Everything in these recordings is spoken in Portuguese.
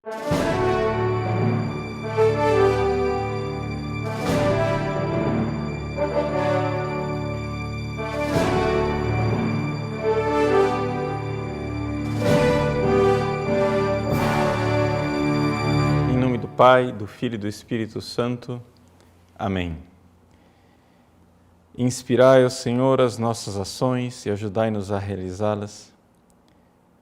Em nome do Pai, do Filho e do Espírito Santo. Amém. Inspirai, ó Senhor, as nossas ações e ajudai-nos a realizá-las,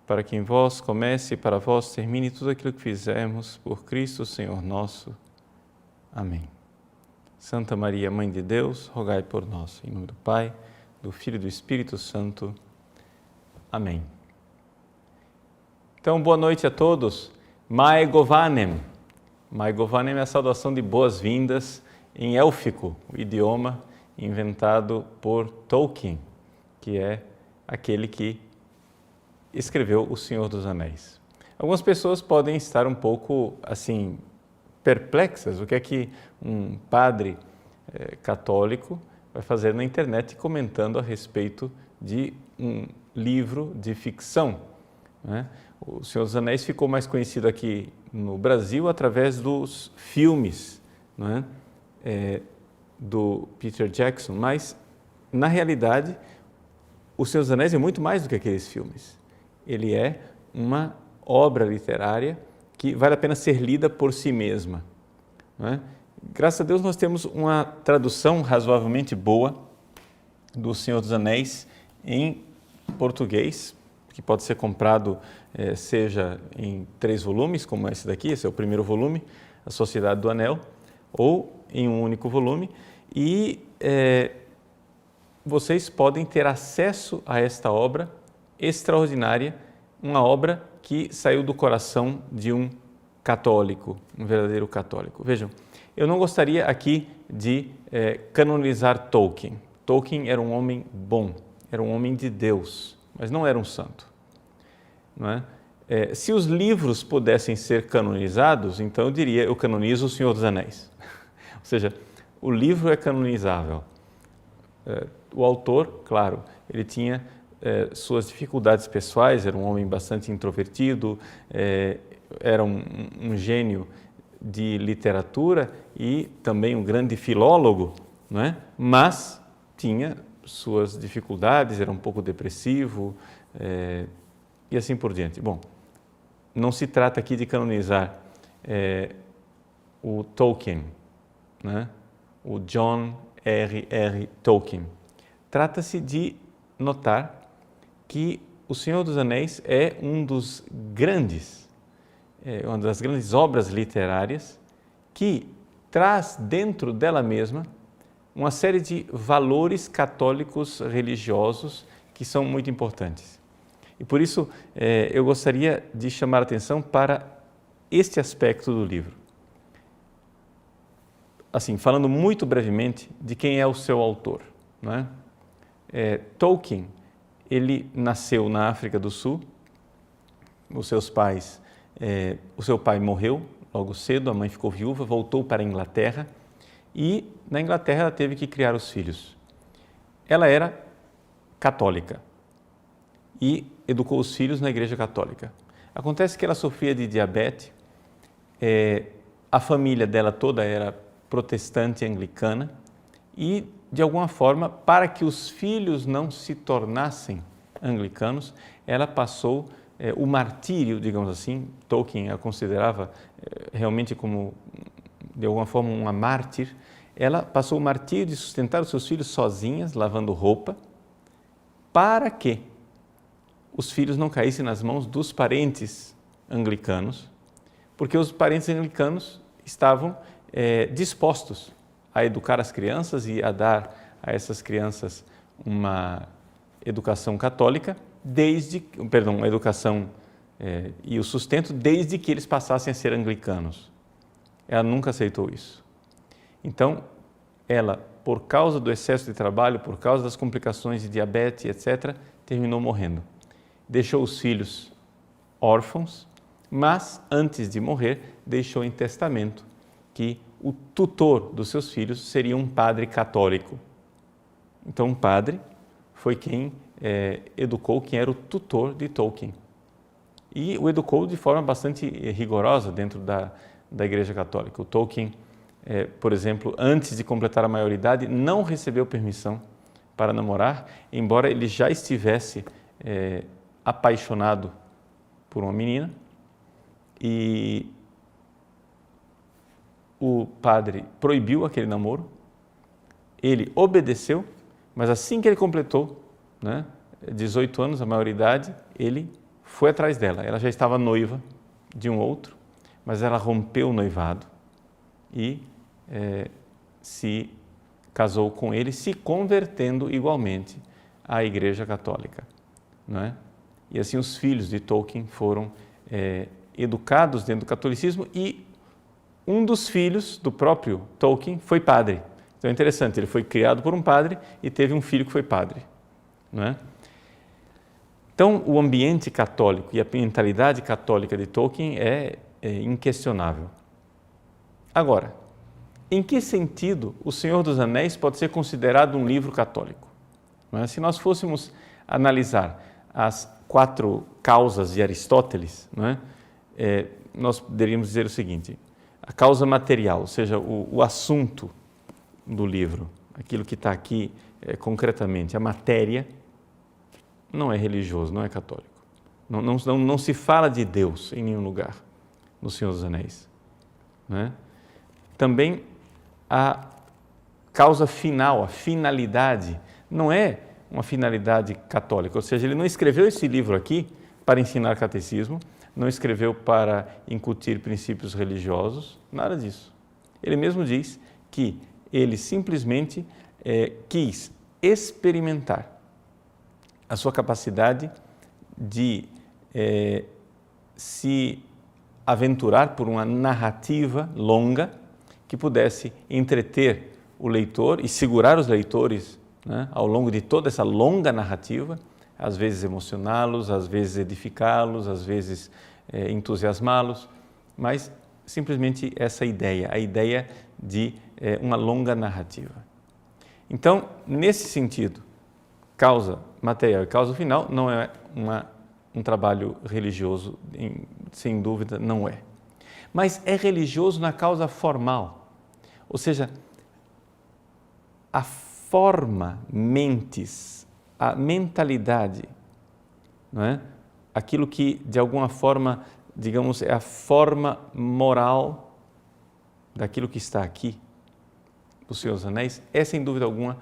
para que em vós comece e para vós termine tudo aquilo que fizermos, por Cristo, Senhor nosso. Amém. Santa Maria, Mãe de Deus, rogai por nós. Em nome do Pai, do Filho e do Espírito Santo. Amém. Então, boa noite a todos. Mae Govanem. Mae Govanem é a saudação de boas-vindas em élfico, o idioma inventado por Tolkien, que é aquele que escreveu O Senhor dos Anéis. Algumas pessoas podem estar um pouco assim perplexas, o que é que um padre católico vai fazer na internet comentando a respeito de um livro de ficção, né? O Senhor dos Anéis ficou mais conhecido aqui no Brasil através dos filmes, né? Do Peter Jackson, mas na realidade O Senhor dos Anéis é muito mais do que aqueles filmes. Ele é uma obra literária que vale a pena ser lida por si mesma, não é? Graças a Deus nós temos uma tradução razoavelmente boa do Senhor dos Anéis em português, que pode ser comprado seja em 3 volumes, como esse daqui, esse é o primeiro volume, A Sociedade do Anel, ou em um único volume, e vocês podem ter acesso a esta obra extraordinária, uma obra que saiu do coração de um católico, um verdadeiro católico. Vejam, eu não gostaria aqui de canonizar Tolkien. Tolkien era um homem bom, era um homem de Deus, mas não era um santo, não é? Se os livros pudessem ser canonizados, então eu diria, eu canonizo O Senhor dos Anéis. Ou seja, o livro é canonizável. O autor, claro, ele tinha suas dificuldades pessoais, era um homem bastante introvertido, era um gênio de literatura e também um grande filólogo, não é? Mas tinha suas dificuldades, era um pouco depressivo e assim por diante. Bom, não se trata aqui de canonizar o Tolkien, né? O John R.R. Tolkien. Trata-se de notar que O Senhor dos Anéis é uma das grandes obras literárias que traz dentro dela mesma uma série de valores católicos religiosos que são muito importantes. E por isso eu gostaria de chamar a atenção para este aspecto do livro. Assim, falando muito brevemente de quem é o seu autor, não é? Tolkien, ele nasceu na África do Sul, o seu pai morreu logo cedo, a mãe ficou viúva, voltou para a Inglaterra e na Inglaterra ela teve que criar os filhos. Ela era católica e educou os filhos na Igreja Católica. Acontece que ela sofria de diabetes, a família dela toda era protestante anglicana e, de alguma forma, para que os filhos não se tornassem anglicanos, ela passou o martírio, digamos assim. Tolkien a considerava realmente como, de alguma forma, uma mártir. Ela passou o martírio de sustentar os seus filhos sozinhas, lavando roupa, para que os filhos não caíssem nas mãos dos parentes anglicanos, porque os parentes anglicanos estavam dispostos a educar as crianças e a dar a essas crianças uma educação católica, uma educação e o sustento desde que eles passassem a ser anglicanos. Ela nunca aceitou isso. Então, ela, por causa do excesso de trabalho, por causa das complicações de diabetes, etc., terminou morrendo. Deixou os filhos órfãos, mas antes de morrer, deixou em testamento que o tutor dos seus filhos seria um padre católico. Então, um padre foi quem educou, quem era o tutor de Tolkien. e o educou de forma bastante rigorosa dentro da Igreja Católica. O Tolkien, por exemplo, antes de completar a maioridade, não recebeu permissão para namorar, embora ele já estivesse apaixonado por uma menina, e o padre proibiu aquele namoro. Ele obedeceu, mas assim que ele completou 18 anos, a maioridade, ele foi atrás dela. Ela já estava noiva de um outro, mas ela rompeu o noivado e se casou com ele, se convertendo igualmente à Igreja Católica. Não é? E assim os filhos de Tolkien foram educados dentro do catolicismo, e um dos filhos do próprio Tolkien foi padre. Então é interessante, ele foi criado por um padre e teve um filho que foi padre. Não é? Então o ambiente católico e a mentalidade católica de Tolkien é inquestionável. Agora, em que sentido O Senhor dos Anéis pode ser considerado um livro católico? Não é? Se nós fôssemos analisar as 4 causas de Aristóteles, não é? Nós poderíamos dizer o seguinte: a causa material, ou seja, o assunto do livro, aquilo que está aqui concretamente, a matéria, não é religioso, não é católico. Não se fala de Deus em nenhum lugar no Senhor dos Anéis. Não é? Também a causa final, a finalidade, não é uma finalidade católica, ou seja, ele não escreveu esse livro aqui para ensinar catecismo, não escreveu para incutir princípios religiosos, nada disso. Ele mesmo diz que ele simplesmente quis experimentar a sua capacidade de se aventurar por uma narrativa longa que pudesse entreter o leitor e segurar os leitores, né, ao longo de toda essa longa narrativa, às vezes emocioná-los, às vezes edificá-los, às vezes entusiasmá-los, mas simplesmente essa ideia, a ideia de uma longa narrativa. Então, nesse sentido, causa material e causa final não é um trabalho religioso, sem dúvida não é. Mas é religioso na causa formal, ou seja, a forma mentis, a mentalidade, não é? Aquilo que de alguma forma, digamos, é a forma moral daquilo que está aqui, do Senhor dos Anéis, é sem dúvida alguma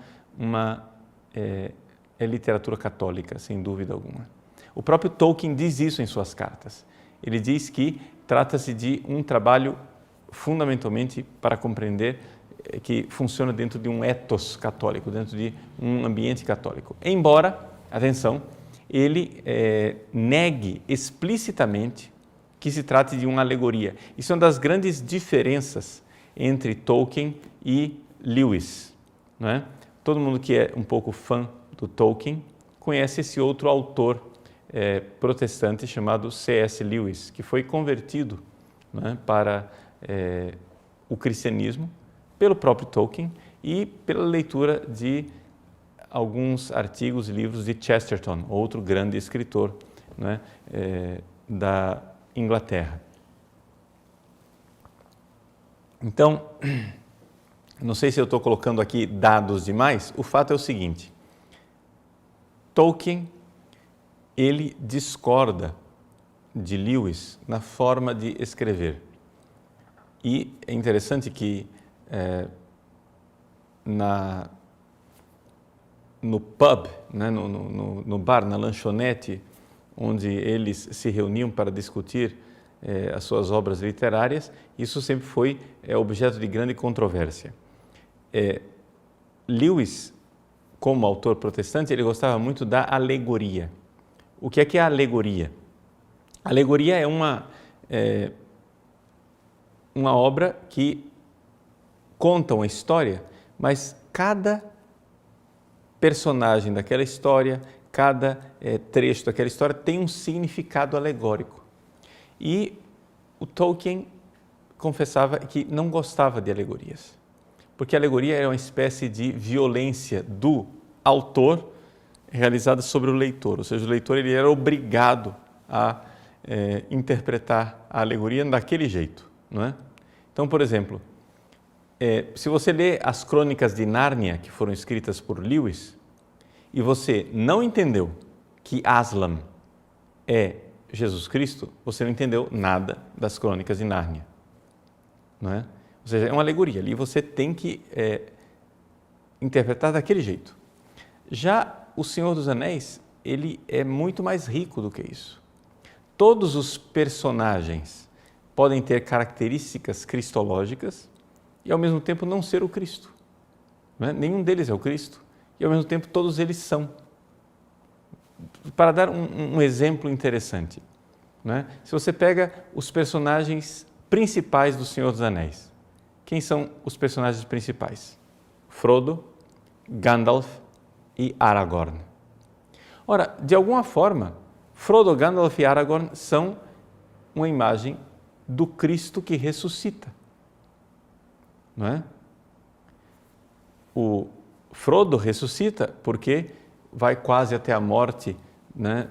é literatura católica, sem dúvida alguma. O próprio Tolkien diz isso em suas cartas. Ele diz que trata-se de um trabalho fundamentalmente para compreender que funciona dentro de um ethos católico, dentro de um ambiente católico. Embora, atenção, ele negue explicitamente que se trate de uma alegoria. Isso é uma das grandes diferenças entre Tolkien e Lewis. Não é? Todo mundo que é um pouco fã do Tolkien conhece esse outro autor protestante chamado C.S. Lewis, que foi convertido, não é, para o cristianismo pelo próprio Tolkien e pela leitura de alguns artigos e livros de Chesterton, outro grande escritor, não é, da Inglaterra. Então, não sei se eu estou colocando aqui dados demais, o fato é o seguinte: Tolkien, ele discorda de Lewis na forma de escrever. E é interessante que no pub, né, no bar, na lanchonete, onde eles se reuniam para discutir as suas obras literárias, isso sempre foi objeto de grande controvérsia. Lewis, como autor protestante, ele gostava muito da alegoria. O que é a alegoria? A alegoria é uma obra que conta uma história, mas cada personagem daquela história, cada trecho daquela história tem um significado alegórico. E o Tolkien confessava que não gostava de alegorias, porque a alegoria era uma espécie de violência do autor realizada sobre o leitor, ou seja, o leitor ele era obrigado a interpretar a alegoria daquele jeito, não é? Então, por exemplo, se você lê as Crônicas de Nárnia, que foram escritas por Lewis, e você não entendeu que Aslan é Jesus Cristo, você não entendeu nada das Crônicas de Nárnia, não é? Ou seja, é uma alegoria, ali você tem que interpretar daquele jeito. Já o Senhor dos Anéis, ele é muito mais rico do que isso. Todos os personagens podem ter características cristológicas e, ao mesmo tempo, não ser o Cristo. Não é? Nenhum deles é o Cristo e, ao mesmo tempo, todos eles são. Para dar um exemplo interessante, não é? Se você pega os personagens principais do Senhor dos Anéis, quem são os personagens principais? Frodo, Gandalf e Aragorn. Ora, de alguma forma, Frodo, Gandalf e Aragorn são uma imagem do Cristo que ressuscita, não é? O Frodo ressuscita porque vai quase até a morte, né,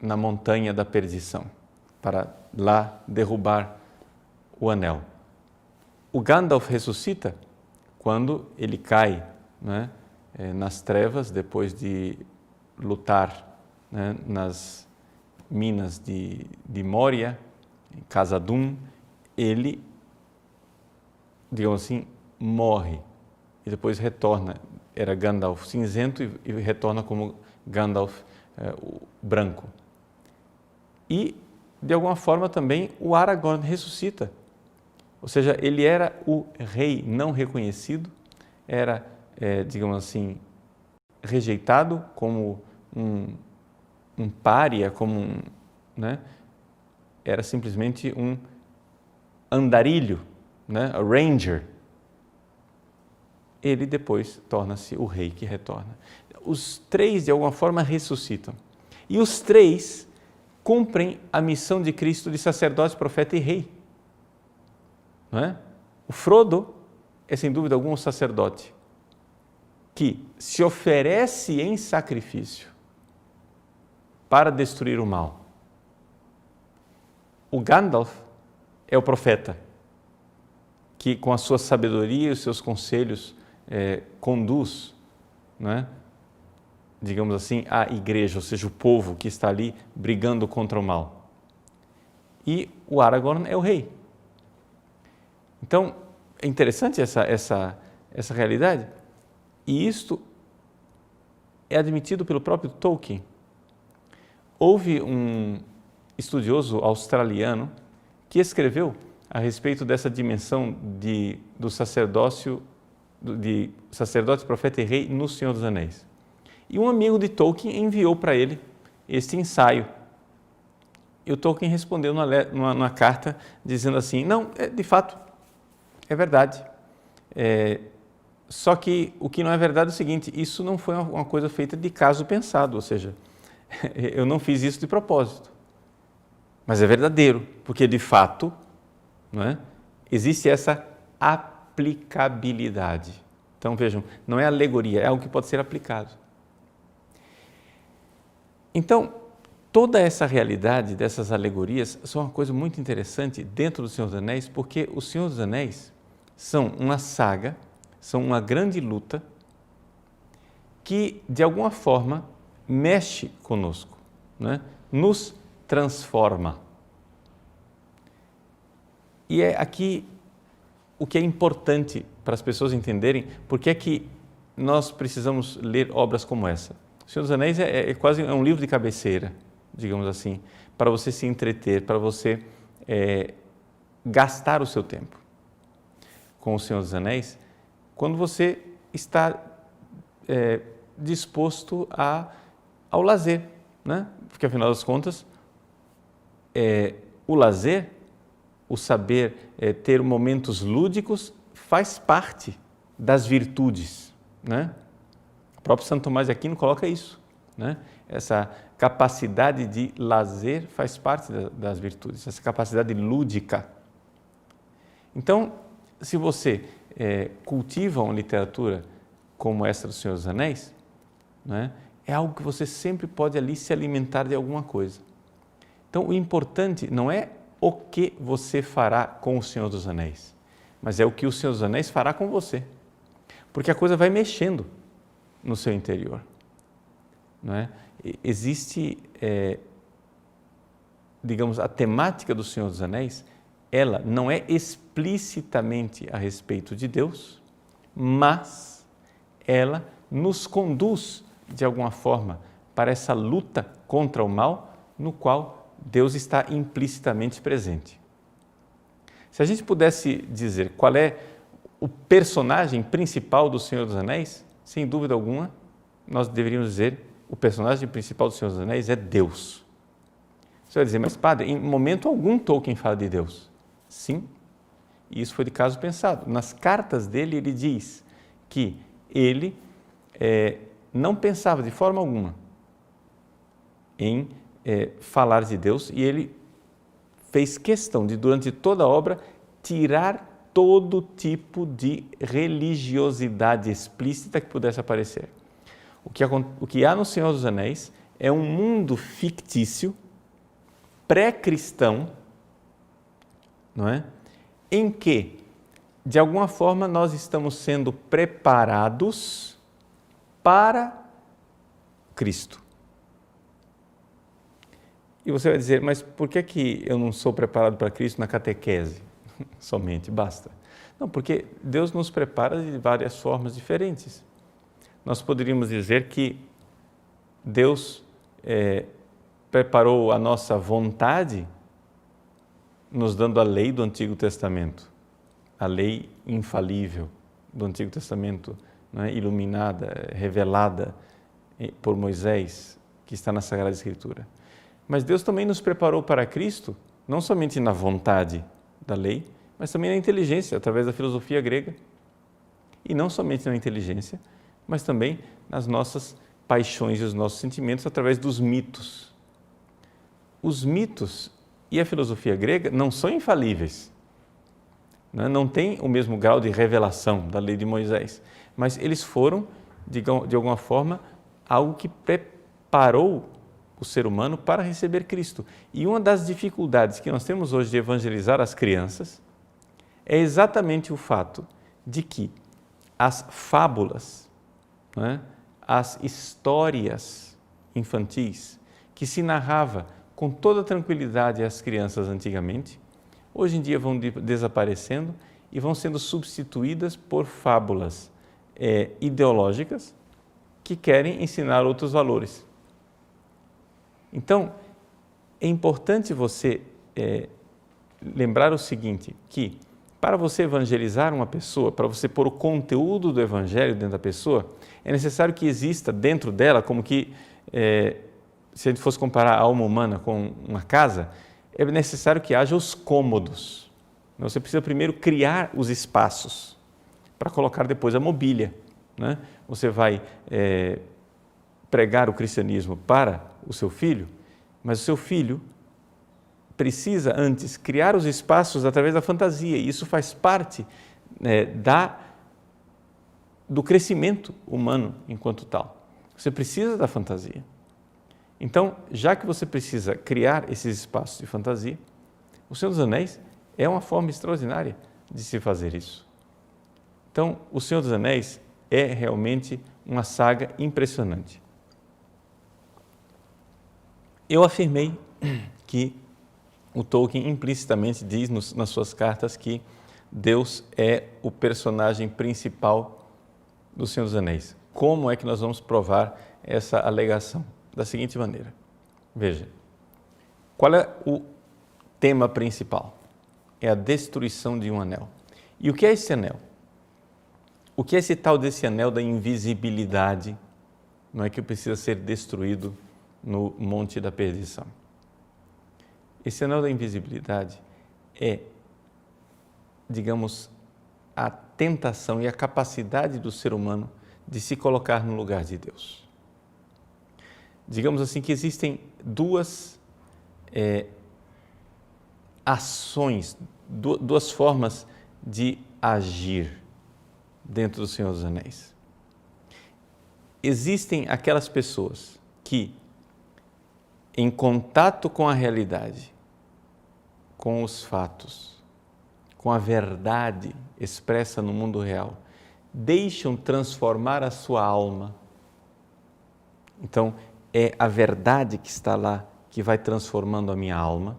na montanha da perdição, para lá derrubar o anel. O Gandalf ressuscita quando ele cai, né, nas trevas, depois de lutar, né, nas minas de Moria, em Khazad-dûm, ele, digamos assim, morre e depois retorna. Era Gandalf cinzento e retorna como Gandalf branco. E, de alguma forma, também o Aragorn ressuscita. Ou seja, ele era o rei não reconhecido, era, digamos assim, rejeitado como um pária, como né? Era simplesmente um andarilho, né? A ranger. Ele depois torna-se o rei que retorna. Os três, de alguma forma, ressuscitam. E os três cumprem a missão de Cristo de sacerdote, profeta e rei. Não é? O Frodo é, sem dúvida alguma, um sacerdote que se oferece em sacrifício para destruir o mal. O Gandalf é o profeta que, com a sua sabedoria e os seus conselhos, conduz, não é? Digamos assim, a igreja, ou seja, o povo que está ali brigando contra o mal. E o Aragorn é o rei. Então, é interessante essa realidade, e isto é admitido pelo próprio Tolkien. Houve um estudioso australiano que escreveu a respeito dessa dimensão do sacerdócio, de sacerdote, profeta e rei no Senhor dos Anéis. E um amigo de Tolkien enviou para ele este ensaio. E o Tolkien respondeu numa carta dizendo assim, não, de fato, é verdade. Só que o que não é verdade é o seguinte, isso não foi uma coisa feita de caso pensado, ou seja, eu não fiz isso de propósito. Mas é verdadeiro, porque de fato, não é? Existe essa aplicabilidade. Então vejam, não é alegoria, é algo que pode ser aplicado. Então, toda essa realidade dessas alegorias são uma coisa muito interessante dentro do Senhor dos Anéis, porque o Senhor dos Anéis são uma saga, são uma grande luta que, de alguma forma, mexe conosco, né? Nos transforma. E é aqui o que é importante para as pessoas entenderem por que é que nós precisamos ler obras como essa. O Senhor dos Anéis é quase um livro de cabeceira, digamos assim, para você se entreter, para você gastar o seu tempo com o Senhor dos Anéis, quando você está disposto ao lazer, né? Porque, afinal das contas, o lazer, o saber ter momentos lúdicos, faz parte das virtudes, né? O próprio Santo Tomás de Aquino coloca isso, né? Essa capacidade de lazer faz parte das virtudes, essa capacidade lúdica. Então, se você cultiva uma literatura como essa do Senhor dos Anéis, né, é algo que você sempre pode ali se alimentar de alguma coisa. Então, o importante não é o que você fará com o Senhor dos Anéis, mas é o que o Senhor dos Anéis fará com você, porque a coisa vai mexendo no seu interior, não é? Existe, digamos, a temática do Senhor dos Anéis, ela não é explicitamente a respeito de Deus, mas ela nos conduz, de alguma forma, para essa luta contra o mal, no qual Deus está implicitamente presente. Se a gente pudesse dizer qual é o personagem principal do Senhor dos Anéis, sem dúvida alguma, nós deveríamos dizer o personagem principal do Senhor dos Anéis é Deus. Você vai dizer, mas padre, em momento algum Tolkien fala de Deus. Sim, e isso foi de caso pensado. Nas cartas dele, ele diz que ele não pensava de forma alguma em falar de Deus, e ele fez questão de, durante toda a obra, tirar todo tipo de religiosidade explícita que pudesse aparecer. O que há no Senhor dos Anéis é um mundo fictício, pré-cristão, não é? Em que, de alguma forma, nós estamos sendo preparados para Cristo. E você vai dizer, mas por que eu não sou preparado para Cristo na catequese? Somente, basta. Não, porque Deus nos prepara de várias formas diferentes. Nós poderíamos dizer que Deus preparou a nossa vontade nos dando a lei do Antigo Testamento, a lei infalível do Antigo Testamento, não é? Iluminada, revelada por Moisés, que está na Sagrada Escritura. Mas Deus também nos preparou para Cristo, não somente na vontade da lei, mas também na inteligência, através da filosofia grega. E não somente na inteligência, mas também nas nossas paixões e os nossos sentimentos, através dos mitos. Os mitos e a filosofia grega não são infalíveis, não têm o mesmo grau de revelação da lei de Moisés, mas eles foram, de alguma forma, algo que preparou o ser humano para receber Cristo. E uma das dificuldades que nós temos hoje de evangelizar as crianças é exatamente o fato de que as fábulas, não é? As histórias infantis que se narrava com toda tranquilidade às crianças antigamente, hoje em dia vão desaparecendo e vão sendo substituídas por fábulas ideológicas que querem ensinar outros valores. Então, é importante você lembrar o seguinte, que para você evangelizar uma pessoa, para você pôr o conteúdo do evangelho dentro da pessoa, é necessário que exista dentro dela, como que, se a gente fosse comparar a alma humana com uma casa, é necessário que haja os cômodos. Você precisa primeiro criar os espaços para colocar depois a mobília, né? Você vai pregar o cristianismo para o seu filho, mas o seu filho precisa antes criar os espaços através da fantasia, e isso faz parte do crescimento humano enquanto tal. Você precisa da fantasia. Então, já que você precisa criar esses espaços de fantasia, O Senhor dos Anéis é uma forma extraordinária de se fazer isso. Então, O Senhor dos Anéis é realmente uma saga impressionante. Eu afirmei que o Tolkien implicitamente diz nas suas cartas que Deus é o personagem principal do Senhor dos Anéis. Como é que nós vamos provar essa alegação? Da seguinte maneira. Veja, qual é o tema principal? É a destruição de um anel. E o que é esse anel? O que é esse tal desse anel da invisibilidade? Não é que precisa ser destruído no Monte da Perdição. Esse anel da invisibilidade é, digamos, a tentação e a capacidade do ser humano de se colocar no lugar de Deus. Digamos assim que existem duas ações, duas formas de agir dentro do Senhor dos Anéis. Existem aquelas pessoas que em contato com a realidade, com os fatos, com a verdade expressa no mundo real, deixam transformar a sua alma. Então, é a verdade que está lá que vai transformando a minha alma.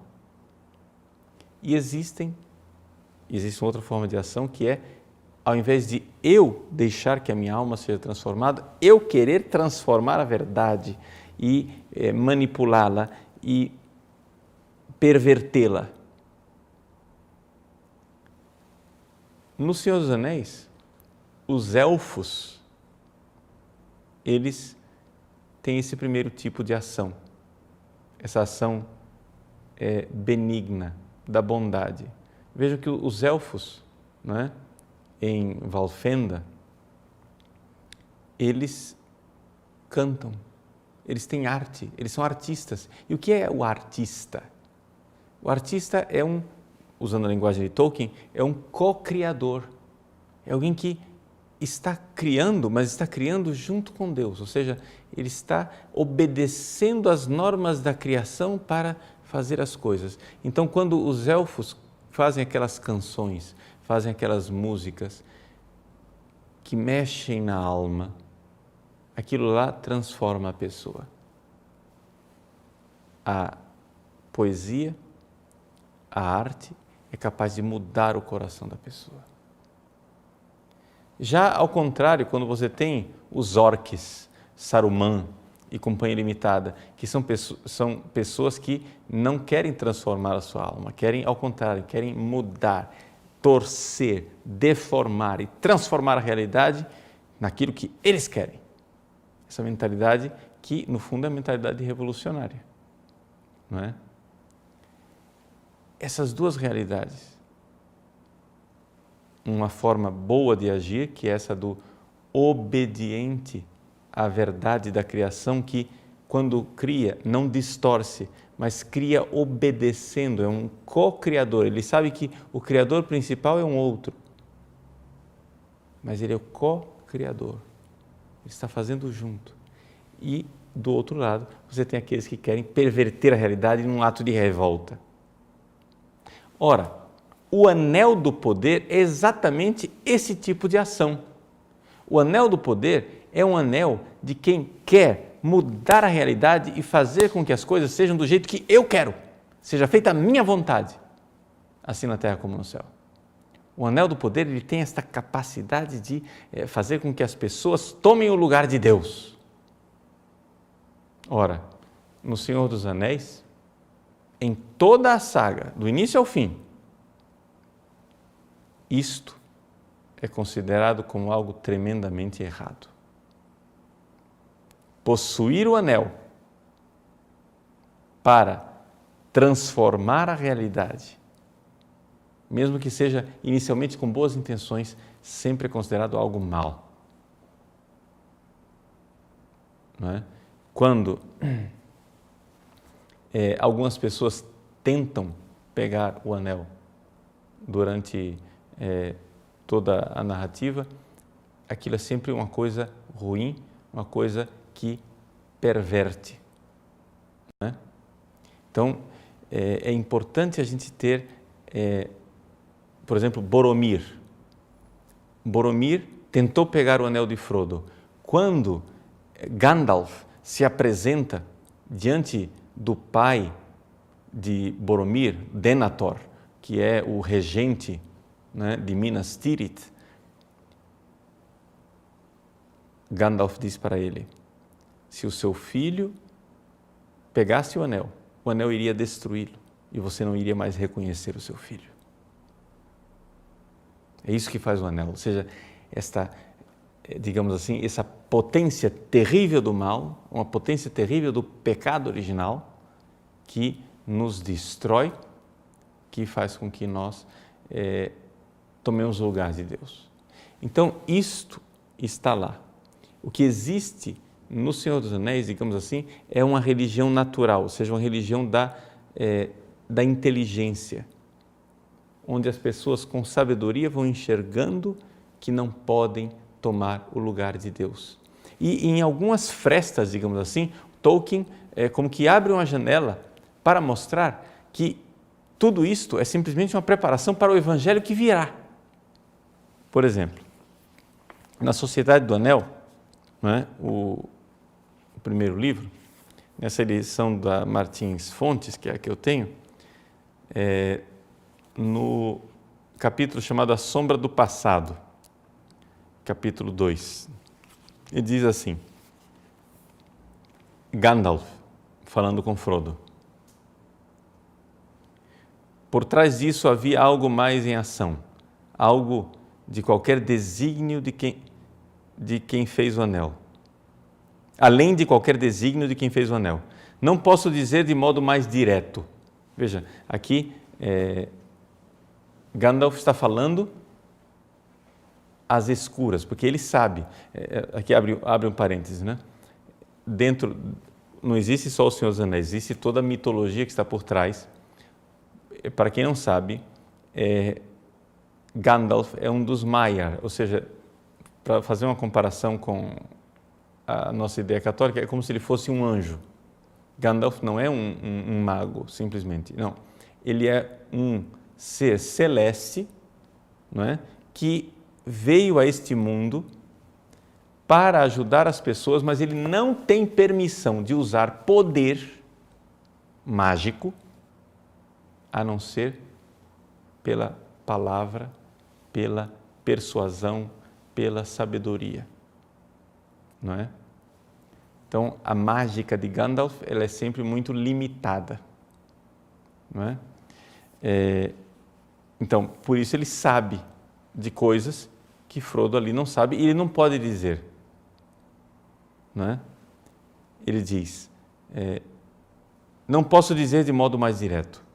E existe outra forma de ação que é, ao invés de eu deixar que a minha alma seja transformada, eu querer transformar a verdade e manipulá-la e pervertê-la. No Senhor dos Anéis, os elfos, eles têm esse primeiro tipo de ação, essa ação benigna, da bondade. Vejam que os elfos, não é? Em Valfenda, eles cantam, eles têm arte, eles são artistas. E o que é o artista? O artista é usando a linguagem de Tolkien, é um co-criador, é alguém que está criando, mas está criando junto com Deus, ou seja, ele está obedecendo às normas da criação para fazer as coisas. Então, quando os elfos fazem aquelas canções, fazem aquelas músicas que mexem na alma, aquilo lá transforma a pessoa. A poesia, a arte é capaz de mudar o coração da pessoa. Já ao contrário, quando você tem os orques, Saruman e Companhia Limitada, que são pessoas que não querem transformar a sua alma, querem, ao contrário, querem mudar, torcer, deformar e transformar a realidade naquilo que eles querem. Essa mentalidade que, no fundo, é a mentalidade revolucionária, não é? Essas duas realidades, uma forma boa de agir, que é essa do obediente à verdade da criação, que quando cria não distorce, mas cria obedecendo, é um co-criador. Ele sabe que o criador principal é um outro, mas ele é o co-criador, ele está fazendo junto. E do outro lado, você tem aqueles que querem perverter a realidade num ato de revolta. Ora, o anel do poder é exatamente esse tipo de ação. O anel do poder é um anel de quem quer mudar a realidade e fazer com que as coisas sejam do jeito que eu quero, seja feita a minha vontade, assim na terra como no céu. O anel do poder, ele tem esta capacidade de fazer com que as pessoas tomem o lugar de Deus. Ora, no Senhor dos Anéis, em toda a saga, do início ao fim, isto é considerado como algo tremendamente errado. Possuir o anel para transformar a realidade, mesmo que seja inicialmente com boas intenções, sempre é considerado algo mal. Não é? Quando algumas pessoas tentam pegar o anel durante toda a narrativa, aquilo é sempre uma coisa ruim, uma coisa que perverte. Né? Então, é importante a gente ter, por exemplo, Boromir. Boromir tentou pegar o anel de Frodo. Quando Gandalf se apresenta diante do pai de Boromir, Denethor, que é o regente, né, de Minas Tirith, Gandalf diz para ele: se o seu filho pegasse o anel iria destruí-lo e você não iria mais reconhecer o seu filho. É isso que faz o anel, ou seja, esta, digamos assim, essa potência terrível do mal, uma potência terrível do pecado original que nos destrói, que faz com que nós tomemos o lugar de Deus. Então, isto está lá. O que existe no Senhor dos Anéis, digamos assim, é uma religião natural, ou seja, uma religião da inteligência, onde as pessoas com sabedoria vão enxergando que não podem tomar o lugar de Deus. E em algumas frestas, digamos assim, Tolkien como que abre uma janela para mostrar que tudo isto é simplesmente uma preparação para o evangelho que virá. Por exemplo, na Sociedade do Anel, não é? O primeiro livro, nessa edição da Martins Fontes, que é a que eu tenho, no capítulo chamado A Sombra do Passado, capítulo 2, ele diz assim, Gandalf, falando com Frodo, por trás disso havia algo mais em ação, algo de qualquer desígnio de quem fez o anel. Além de qualquer desígnio de quem fez o anel. Não posso dizer de modo mais direto. Veja, aqui Gandalf está falando às escuras, porque ele sabe, aqui abre um parêntese, né? Dentro, não existe só o Senhor dos Anéis, existe toda a mitologia que está por trás. Para quem não sabe, Gandalf é um dos Maiar, ou seja, para fazer uma comparação com a nossa ideia católica, é como se ele fosse um anjo. Gandalf não é um mago, simplesmente, não. Ele é um ser celeste, não é? Que veio a este mundo para ajudar as pessoas, mas ele não tem permissão de usar poder mágico, a não ser pela palavra, pela persuasão, pela sabedoria, não é? Então, a mágica de Gandalf, ela é sempre muito limitada, não é? Então, por isso ele sabe de coisas que Frodo ali não sabe e ele não pode dizer, não é? Ele diz, não posso dizer de modo mais direto,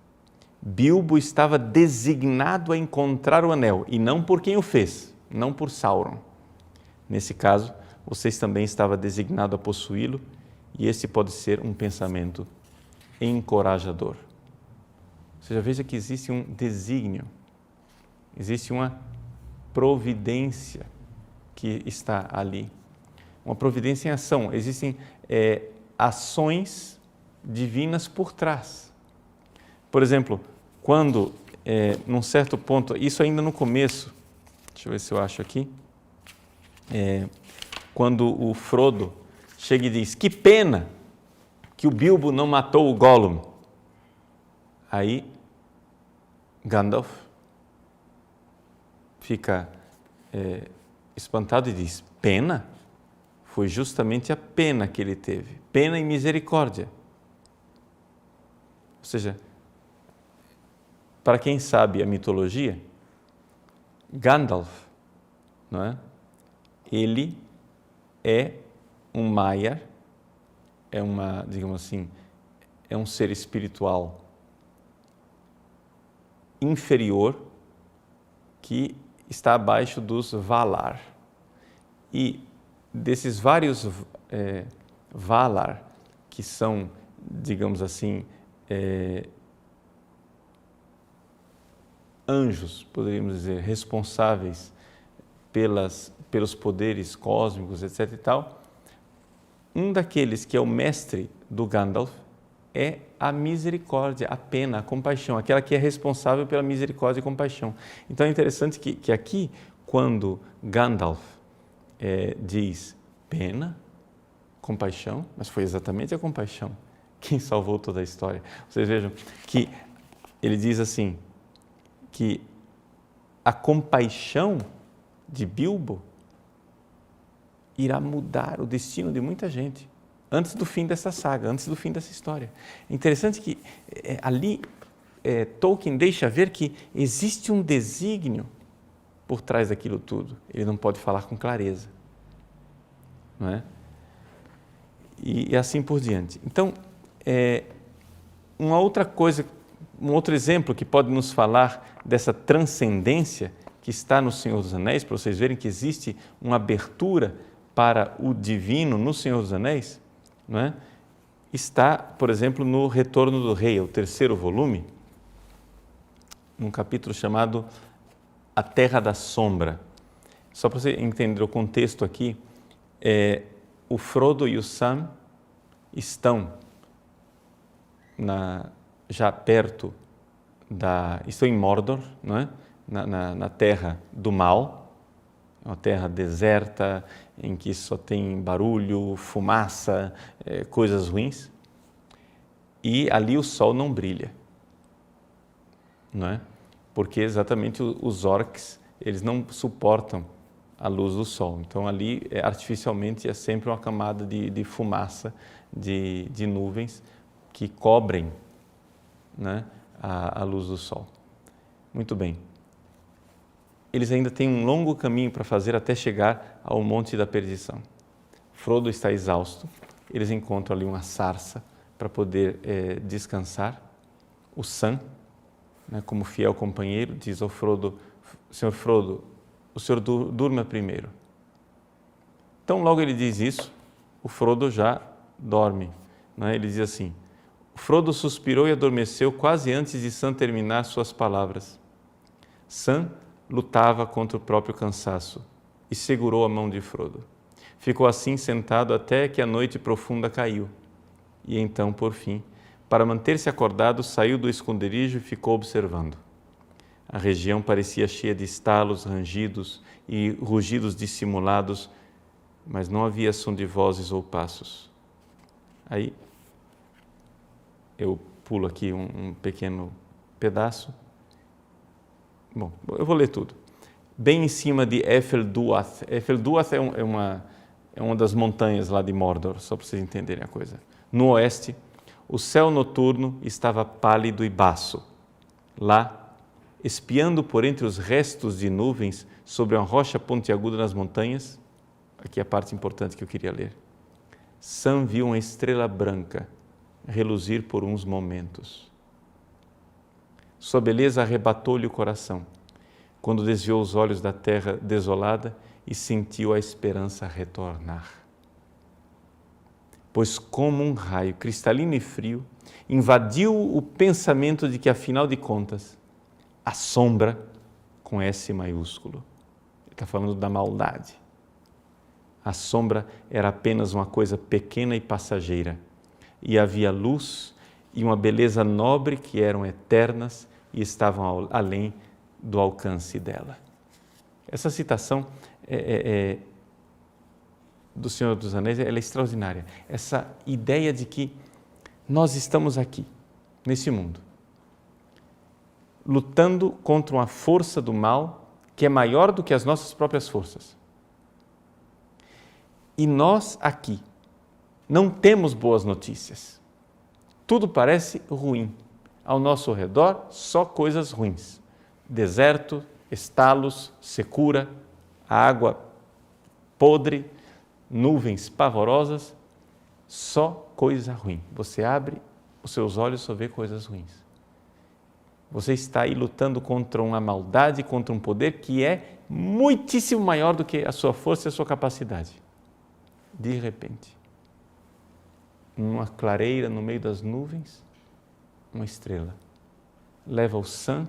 Bilbo estava designado a encontrar o anel, e não por quem o fez, não por Sauron. Nesse caso, vocês também estavam designados a possuí-lo, e esse pode ser um pensamento encorajador. Ou seja, veja que existe um desígnio, existe uma providência que está ali. Uma providência em ação, existem ações divinas por trás. Por exemplo, quando, num certo ponto, isso ainda no começo, deixa eu ver se eu acho aqui, quando o Frodo chega e diz, que pena que o Bilbo não matou o Gollum. Aí, Gandalf fica espantado e diz, pena? Foi justamente a pena que ele teve, pena e misericórdia. Ou seja, para quem sabe a mitologia, Gandalf, não é? Ele é um Maiar, digamos assim, é um ser espiritual inferior que está abaixo dos Valar. E desses vários Valar, que são, digamos assim, anjos, poderíamos dizer, responsáveis pelos poderes cósmicos, etc. e tal, um daqueles que é o mestre do Gandalf é a misericórdia, a pena, a compaixão, aquela que é responsável pela misericórdia e compaixão. Então é interessante que aqui, quando Gandalf diz pena, compaixão, mas foi exatamente a compaixão quem salvou toda a história. Vocês vejam que ele diz assim, que a compaixão de Bilbo irá mudar o destino de muita gente antes do fim dessa saga, antes do fim dessa história. É interessante que ali Tolkien deixa ver que existe um desígnio por trás daquilo tudo. Ele não pode falar com clareza, não é? E assim por diante. Então, uma outra coisa, um outro exemplo que pode nos falar dessa transcendência que está no Senhor dos Anéis, para vocês verem que existe uma abertura para o divino no Senhor dos Anéis, não é? Está, por exemplo, no Retorno do Rei, o 3º volume, num capítulo chamado A Terra da Sombra. Só para você entender o contexto aqui, o Frodo e o Sam estão já perto estão em Mordor, não é? na terra do mal, uma terra deserta, em que só tem barulho, fumaça, coisas ruins, e ali o sol não brilha, não é? Porque exatamente os orcs, eles não suportam a luz do sol, então ali artificialmente é sempre uma camada de fumaça, de nuvens que cobrem, né, a luz do sol. Muito bem. Eles ainda têm um longo caminho para fazer até chegar ao Monte da Perdição. Frodo está exausto, eles encontram ali uma sarça para poder descansar. O Sam, né, como fiel companheiro, diz ao Frodo: Senhor Frodo, o senhor durma primeiro. Então, logo ele diz isso, o Frodo já dorme, né? Ele diz assim: Frodo suspirou e adormeceu quase antes de Sam terminar suas palavras. Sam lutava contra o próprio cansaço e segurou a mão de Frodo. Ficou assim sentado até que a noite profunda caiu. E então, por fim, para manter-se acordado, saiu do esconderijo e ficou observando. A região parecia cheia de estalos, rangidos e rugidos dissimulados, mas não havia som de vozes ou passos. Aí, eu pulo aqui um pequeno pedaço. Bom, eu vou ler tudo. Bem em cima de Efelduath. Efelduath é uma das montanhas lá de Mordor, só para vocês entenderem a coisa. No oeste, o céu noturno estava pálido e baço. Lá, espiando por entre os restos de nuvens sobre uma rocha pontiaguda nas montanhas, aqui é a parte importante que eu queria ler, Sam viu uma estrela branca reluzir por uns momentos. Sua beleza arrebatou-lhe o coração, quando desviou os olhos da terra desolada e sentiu a esperança retornar. Pois como um raio cristalino e frio, invadiu o pensamento de que, afinal de contas, a sombra, com S maiúsculo, ele está falando da maldade. A sombra era apenas uma coisa pequena e passageira, e havia luz e uma beleza nobre que eram eternas e estavam além do alcance dela. Essa citação do Senhor dos Anéis, ela é extraordinária. Essa ideia de que nós estamos aqui, nesse mundo, lutando contra uma força do mal que é maior do que as nossas próprias forças. E nós aqui não temos boas notícias. Tudo parece ruim. Ao nosso redor, só coisas ruins. Deserto, estalos, secura, água podre, nuvens pavorosas, só coisa ruim. Você abre os seus olhos e só vê coisas ruins. Você está aí lutando contra uma maldade, contra um poder que é muitíssimo maior do que a sua força e a sua capacidade. De repente, numa clareira no meio das nuvens, uma estrela leva o Sam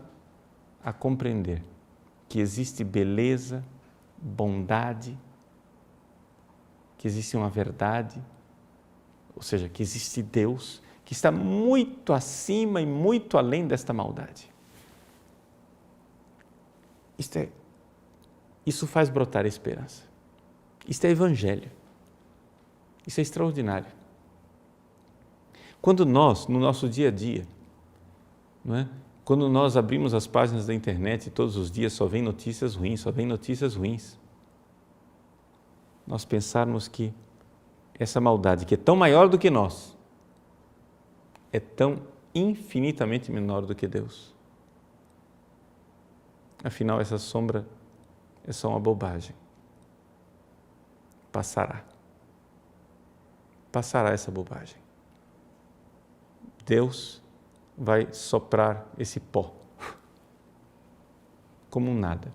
a compreender que existe beleza, bondade, que existe uma verdade, ou seja, que existe Deus, que está muito acima e muito além desta maldade. Isso faz brotar a esperança. Isto é evangelho. Isso é extraordinário. Quando nós, no nosso dia a dia, não é? Quando nós abrimos as páginas da internet e todos os dias só vem notícias ruins, nós pensarmos que essa maldade, que é tão maior do que nós, é tão infinitamente menor do que Deus. Afinal, essa sombra é só uma bobagem. Passará essa bobagem. Deus vai soprar esse pó como um nada.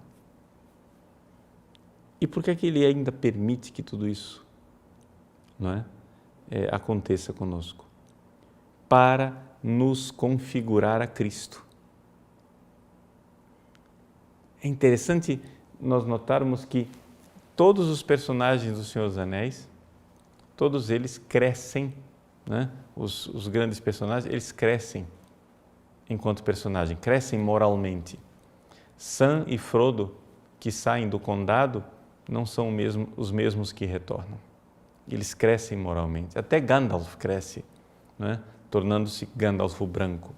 E por que Ele ainda permite que tudo isso, não é, aconteça conosco? Para nos configurar a Cristo. É interessante nós notarmos que todos os personagens do Senhor dos Anéis, todos eles crescem né? Os grandes personagens, eles crescem enquanto personagem, crescem moralmente. Sam e Frodo, que saem do condado, não são os mesmos que retornam. Eles crescem moralmente. Até Gandalf cresce, né? Tornando-se Gandalf o Branco.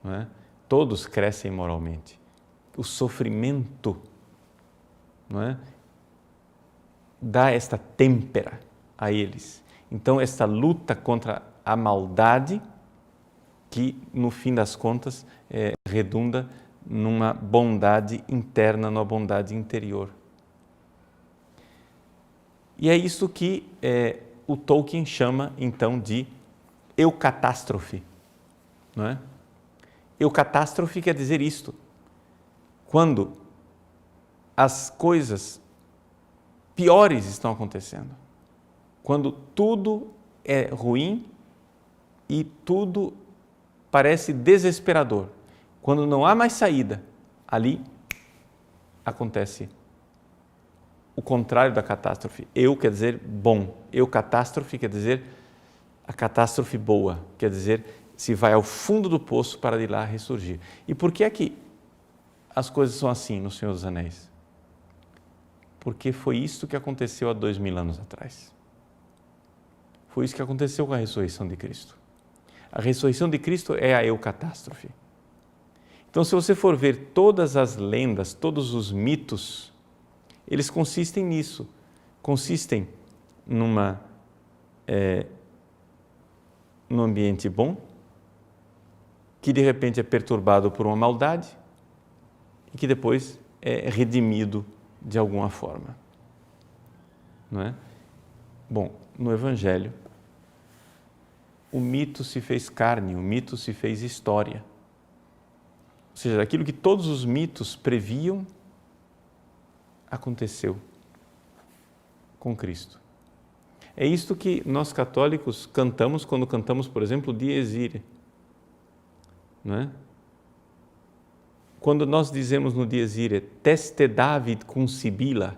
Né? Todos crescem moralmente. O sofrimento, não é? Dá esta têmpera a eles. Então, esta luta contra a maldade, que no fim das contas redunda numa bondade interna, numa bondade interior. E é isso que o Tolkien chama então de eucatástrofe, não é? Eucatástrofe quer dizer isto: quando as coisas piores estão acontecendo, quando tudo é ruim e tudo parece desesperador, quando não há mais saída, ali acontece o contrário da catástrofe. Eu quer dizer bom, eucatástrofe quer dizer a catástrofe boa, quer dizer se vai ao fundo do poço para de lá ressurgir. E por que é que as coisas são assim no Senhor dos Anéis? Porque foi isso que aconteceu há 2000 anos atrás. Foi isso que aconteceu com a ressurreição de Cristo. A ressurreição de Cristo é a eucatástrofe. Então, se você for ver todas as lendas, todos os mitos, eles consistem nisso. Consistem num ambiente bom, que de repente é perturbado por uma maldade e que depois é redimido de alguma forma. Não é? Bom, no Evangelho, o mito se fez carne, o mito se fez história. Ou seja, aquilo que todos os mitos previam, aconteceu com Cristo. É isto que nós católicos cantamos quando cantamos, por exemplo, o Dies Irae. Não é? Quando nós dizemos no Dies Irae, teste David cum Sibila,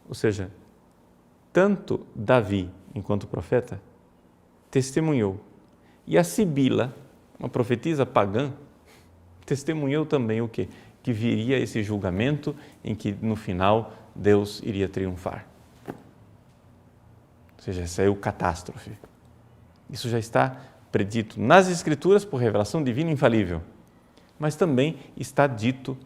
ou seja, tanto Davi, enquanto profeta, testemunhou, e a Sibila, uma profetisa pagã, testemunhou também o quê? Que viria esse julgamento em que, no final, Deus iria triunfar. Ou seja, essa é o catástrofe. Isso já está predito nas Escrituras por revelação divina infalível, mas também está dito,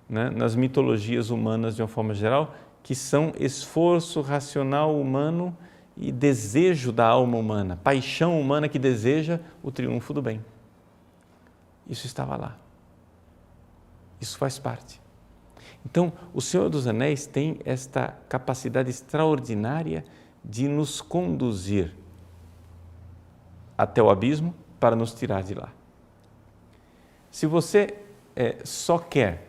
né, nas mitologias humanas de uma forma geral, que são esforço racional humano e desejo da alma humana, paixão humana que deseja o triunfo do bem. Isso estava lá. Isso faz parte. Então, o Senhor dos Anéis tem esta capacidade extraordinária de nos conduzir até o abismo para nos tirar de lá. Se você só quer...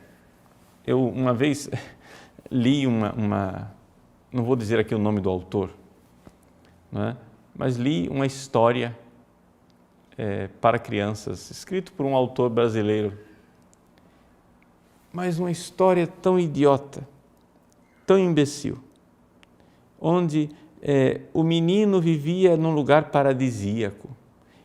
Eu uma vez li não vou dizer aqui o nome do autor, não é? Mas li uma história para crianças, escrito por um autor brasileiro, mas uma história tão idiota, tão imbecil, onde o menino vivia num lugar paradisíaco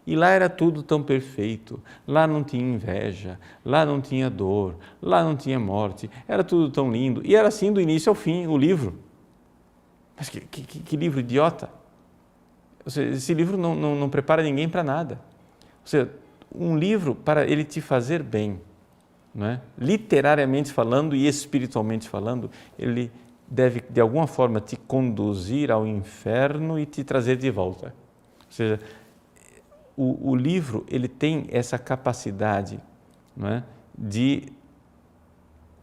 e lá era tudo tão perfeito, lá não tinha inveja, lá não tinha dor, lá não tinha morte, era tudo tão lindo e era assim do início ao fim o livro. Mas que livro idiota! Ou seja, esse livro não prepara ninguém para nada. Ou seja, um livro para ele te fazer bem, não é? Literariamente falando e espiritualmente falando, ele deve de alguma forma te conduzir ao inferno e te trazer de volta. Ou seja, o livro ele tem essa capacidade, não é, de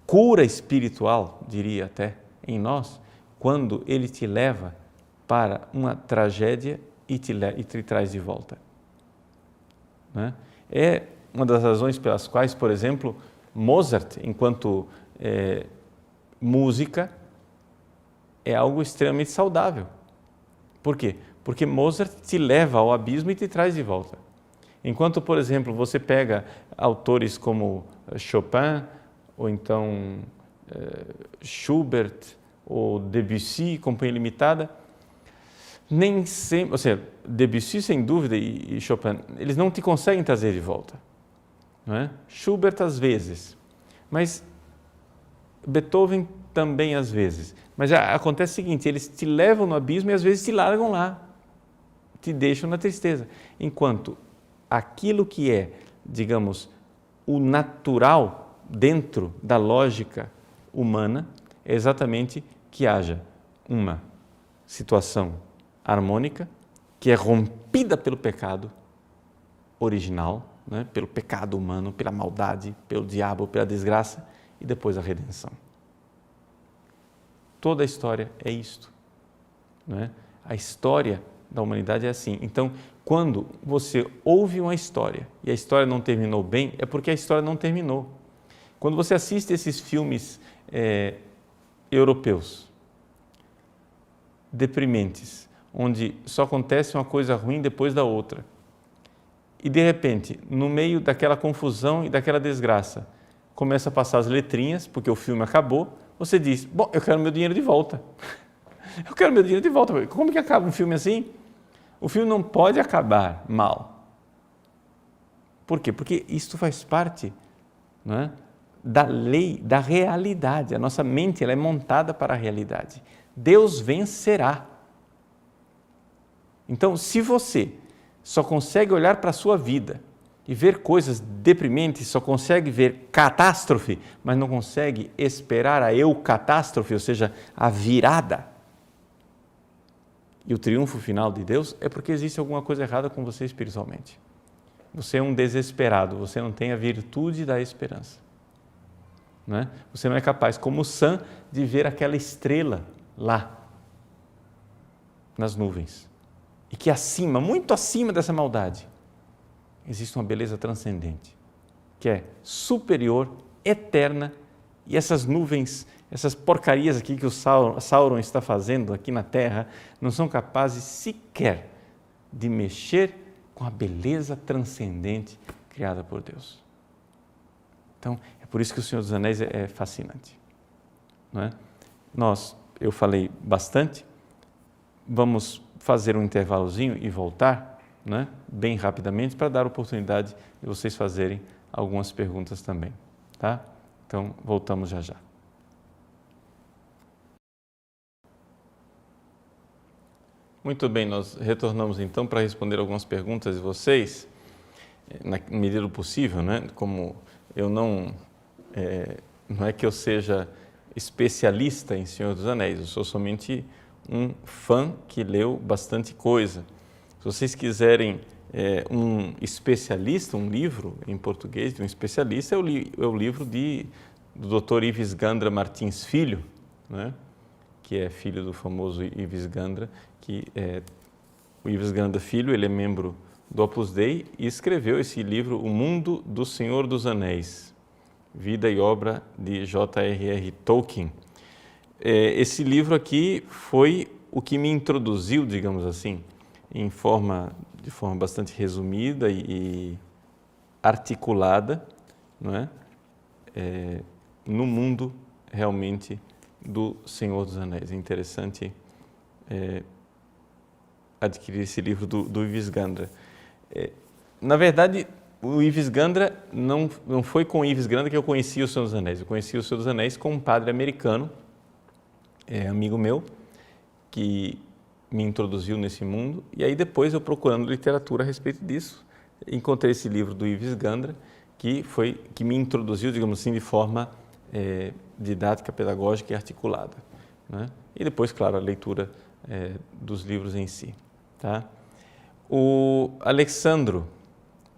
cura espiritual, diria até, em nós, quando ele te leva para uma tragédia e te traz de volta. Não é? É uma das razões pelas quais, por exemplo, Mozart, enquanto música, é algo extremamente saudável. Por quê? Porque Mozart te leva ao abismo e te traz de volta. Enquanto, por exemplo, você pega autores como Chopin, ou então Schubert, ou Debussy, Companhia Limitada, Nem sempre, ou seja, Debussy sem dúvida e Chopin, eles não te conseguem trazer de volta, não é? Schubert às vezes, mas Beethoven também às vezes. Mas acontece o seguinte, eles te levam no abismo e às vezes te largam lá, te deixam na tristeza. Enquanto aquilo que é, digamos, o natural dentro da lógica humana é exatamente que haja uma situação harmônica que é rompida pelo pecado original, né? Pelo pecado humano, pela maldade, pelo diabo, pela desgraça e depois a redenção. Toda a história é isto, né? A história da humanidade é assim. Então, quando você ouve uma história e a história não terminou bem, é porque a história não terminou. Quando você assiste esses filmes europeus, deprimentes, onde só acontece uma coisa ruim depois da outra, e de repente, no meio daquela confusão e daquela desgraça, começa a passar as letrinhas, porque o filme acabou, você diz, bom, eu quero meu dinheiro de volta. Eu quero meu dinheiro de volta. Como que acaba um filme assim? O filme não pode acabar mal. Por quê? Porque isto faz parte, não é, da lei, da realidade. A nossa mente ela é montada para a realidade. Deus vencerá. Então, se você só consegue olhar para a sua vida e ver coisas deprimentes, só consegue ver catástrofe, mas não consegue esperar a eucatástrofe, ou seja, a virada e o triunfo final de Deus, é porque existe alguma coisa errada com você espiritualmente. Você é um desesperado, você não tem a virtude da esperança. Não é? Você não é capaz, como Sam, de ver aquela estrela lá, nas nuvens. E que acima, muito acima dessa maldade, existe uma beleza transcendente, que é superior, eterna, e essas nuvens, essas porcarias aqui que o Sauron está fazendo aqui na Terra, não são capazes sequer de mexer com a beleza transcendente criada por Deus. Então, é por isso que o Senhor dos Anéis é fascinante. Não é? Eu falei bastante, vamos fazer um intervalozinho e voltar, né, bem rapidamente, para dar oportunidade de vocês fazerem algumas perguntas também. Tá? Então, voltamos já já. Muito bem, nós retornamos então para responder algumas perguntas de vocês, na medida do possível, né? Como eu não é que eu seja especialista em Senhor dos Anéis, eu sou somente um fã que leu bastante coisa. Se vocês quiserem um especialista, um livro em português de um especialista, é o livro do Dr. Ives Gandra Martins Filho, né? Que é filho do famoso Ives Gandra, o Ives Gandra Filho, ele é membro do Opus Dei e escreveu esse livro, O Mundo do Senhor dos Anéis, Vida e Obra de J.R.R. Tolkien. Esse livro aqui foi o que me introduziu, digamos assim, de forma bastante resumida e articulada, não é? No mundo realmente do Senhor dos Anéis. É interessante adquirir esse livro do Ives Gandra. Na verdade, o Ives Gandra, não foi com o Ives Gandra que eu conheci o Senhor dos Anéis. Eu conheci o Senhor dos Anéis com um padre americano, amigo meu, que me introduziu nesse mundo, e aí depois eu procurando literatura a respeito disso, encontrei esse livro do Ives Gandra, que me introduziu, digamos assim, de forma didática, pedagógica e articulada, né? E depois, claro, a leitura dos livros em si. Tá? O Alexandro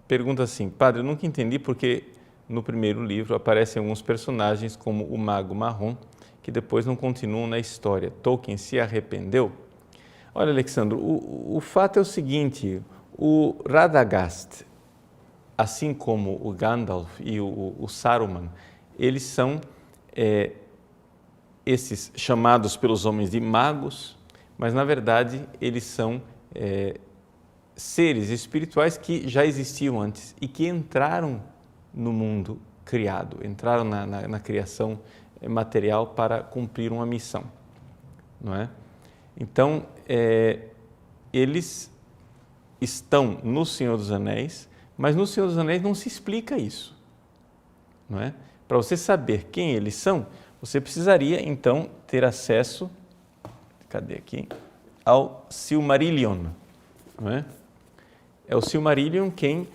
pergunta assim, padre, eu nunca entendi porque no primeiro livro aparecem alguns personagens como o Mago Marrom, que depois não continuam na história. Tolkien se arrependeu? Olha, Alexandro, o fato é o seguinte, o Radagast, assim como o Gandalf e o Saruman, eles são esses chamados pelos homens de magos, mas na verdade eles são seres espirituais que já existiam antes e que entraram no mundo criado, entraram na criação material para cumprir uma missão, não é? Então, eles estão no Senhor dos Anéis, mas no Senhor dos Anéis não se explica isso, não é? Para você saber quem eles são, você precisaria então ter acesso, cadê aqui, ao Silmarillion, não é? É o Silmarillion quem,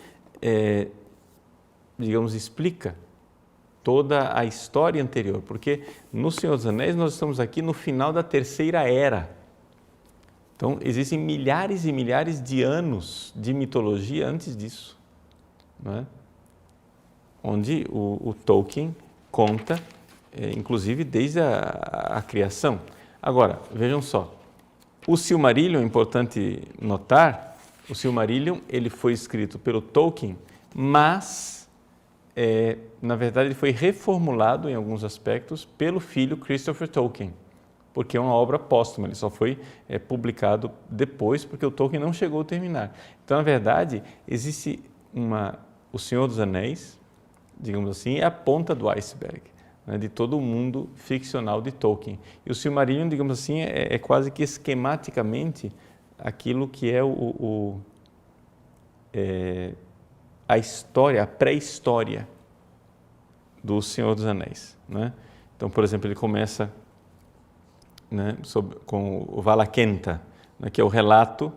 digamos, explica toda a história anterior, porque no Senhor dos Anéis nós estamos aqui no final da Terceira Era. Então, existem milhares e milhares de anos de mitologia antes disso, não é? Onde o Tolkien conta, inclusive, desde a criação. Agora, vejam só, o Silmarillion, é importante notar, o Silmarillion ele foi escrito pelo Tolkien, mas, na verdade, ele foi reformulado em alguns aspectos pelo filho Christopher Tolkien, porque é uma obra póstuma, ele só foi publicado depois, porque o Tolkien não chegou a terminar. Então, na verdade, existe o Senhor dos Anéis, digamos assim, é a ponta do iceberg, né, de todo o mundo ficcional de Tolkien. E o Silmarillion, digamos assim, é quase que esquematicamente aquilo que é a história, a pré-história do Senhor dos Anéis, né? Então, por exemplo, ele começa, né, com o Valakenta, né, que é o relato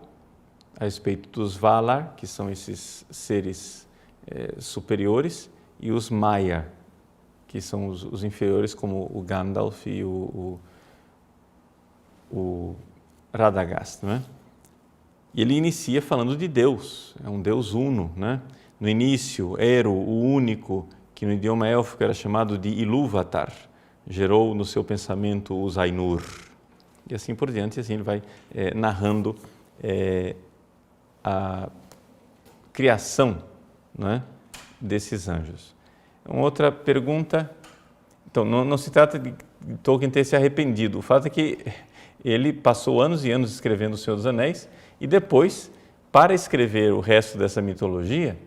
a respeito dos Valar, que são esses seres superiores, e os Maiar, que são os inferiores, como o Gandalf e o Radagast, né? E ele inicia falando de Deus, é um Deus uno, né? No início, Eru, o único, que no idioma élfico era chamado de Ilúvatar, gerou no seu pensamento os Ainur. E assim por diante, assim ele vai narrando a criação, né, desses anjos. Uma outra pergunta, então não se trata de Tolkien ter se arrependido, o fato é que ele passou anos e anos escrevendo O Senhor dos Anéis e depois, para escrever o resto dessa mitologia,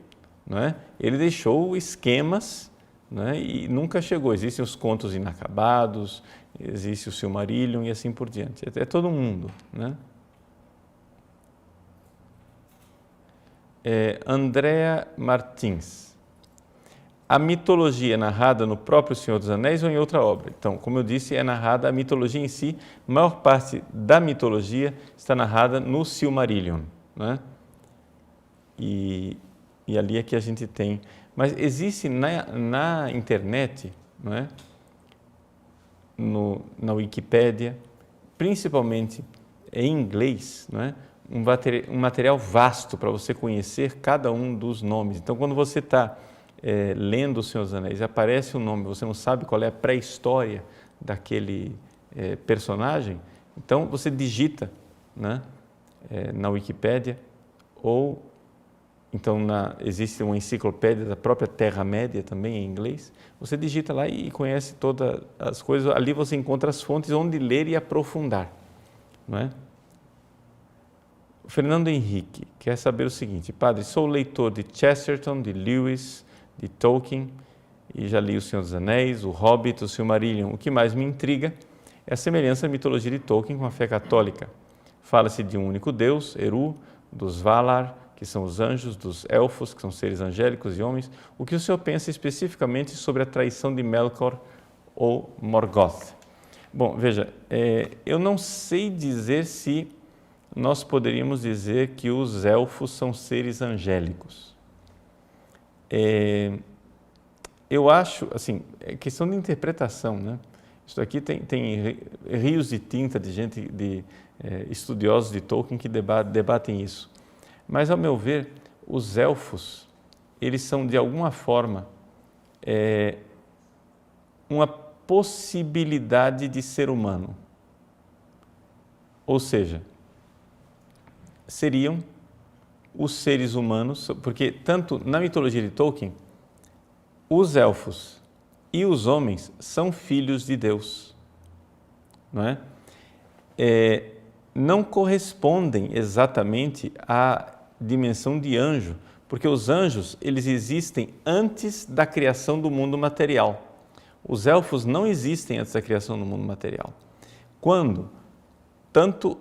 né, ele deixou esquemas, né, e nunca chegou. Existem os contos inacabados, existe o Silmarillion e assim por diante. É todo mundo, né? Andrea Martins. A mitologia é narrada no próprio Senhor dos Anéis ou em outra obra? Então, como eu disse, é narrada a mitologia em si. A maior parte da mitologia está narrada no Silmarillion, né? E ali é que a gente tem. Mas existe na internet, não é? Na Wikipédia, principalmente em inglês, não é? Um material vasto para você conhecer cada um dos nomes. Então, quando você está lendo O Senhor dos Anéis e aparece um nome, você não sabe qual é a pré-história daquele personagem, então você digita, né, na Wikipédia, ou então existe uma enciclopédia da própria Terra-média também em inglês, você digita lá e conhece todas as coisas, ali você encontra as fontes onde ler e aprofundar, não é? O Fernando Henrique quer saber o seguinte: Padre, sou leitor de Chesterton, de Lewis, de Tolkien, e já li O Senhor dos Anéis, O Hobbit, O Silmarillion. O que mais me intriga é a semelhança da mitologia de Tolkien com a fé católica. Fala-se de um único Deus, Eru, dos Valar, que são os anjos, dos elfos, que são seres angélicos e homens. O que o senhor pensa especificamente sobre a traição de Melkor ou Morgoth? Bom, veja, eu não sei dizer se nós poderíamos dizer que os elfos são seres angélicos. Eu acho, assim, é questão de interpretação, né? Isso aqui tem rios de tinta de gente, de estudiosos de Tolkien que debatem isso. Mas, ao meu ver, os elfos, eles são, de alguma forma, uma possibilidade de ser humano. Ou seja, seriam os seres humanos, porque tanto na mitologia de Tolkien, os elfos e os homens são filhos de Deus, não é? Não correspondem exatamente à dimensão de anjo, porque os anjos, eles existem antes da criação do mundo material. Os elfos não existem antes da criação do mundo material. Quando tanto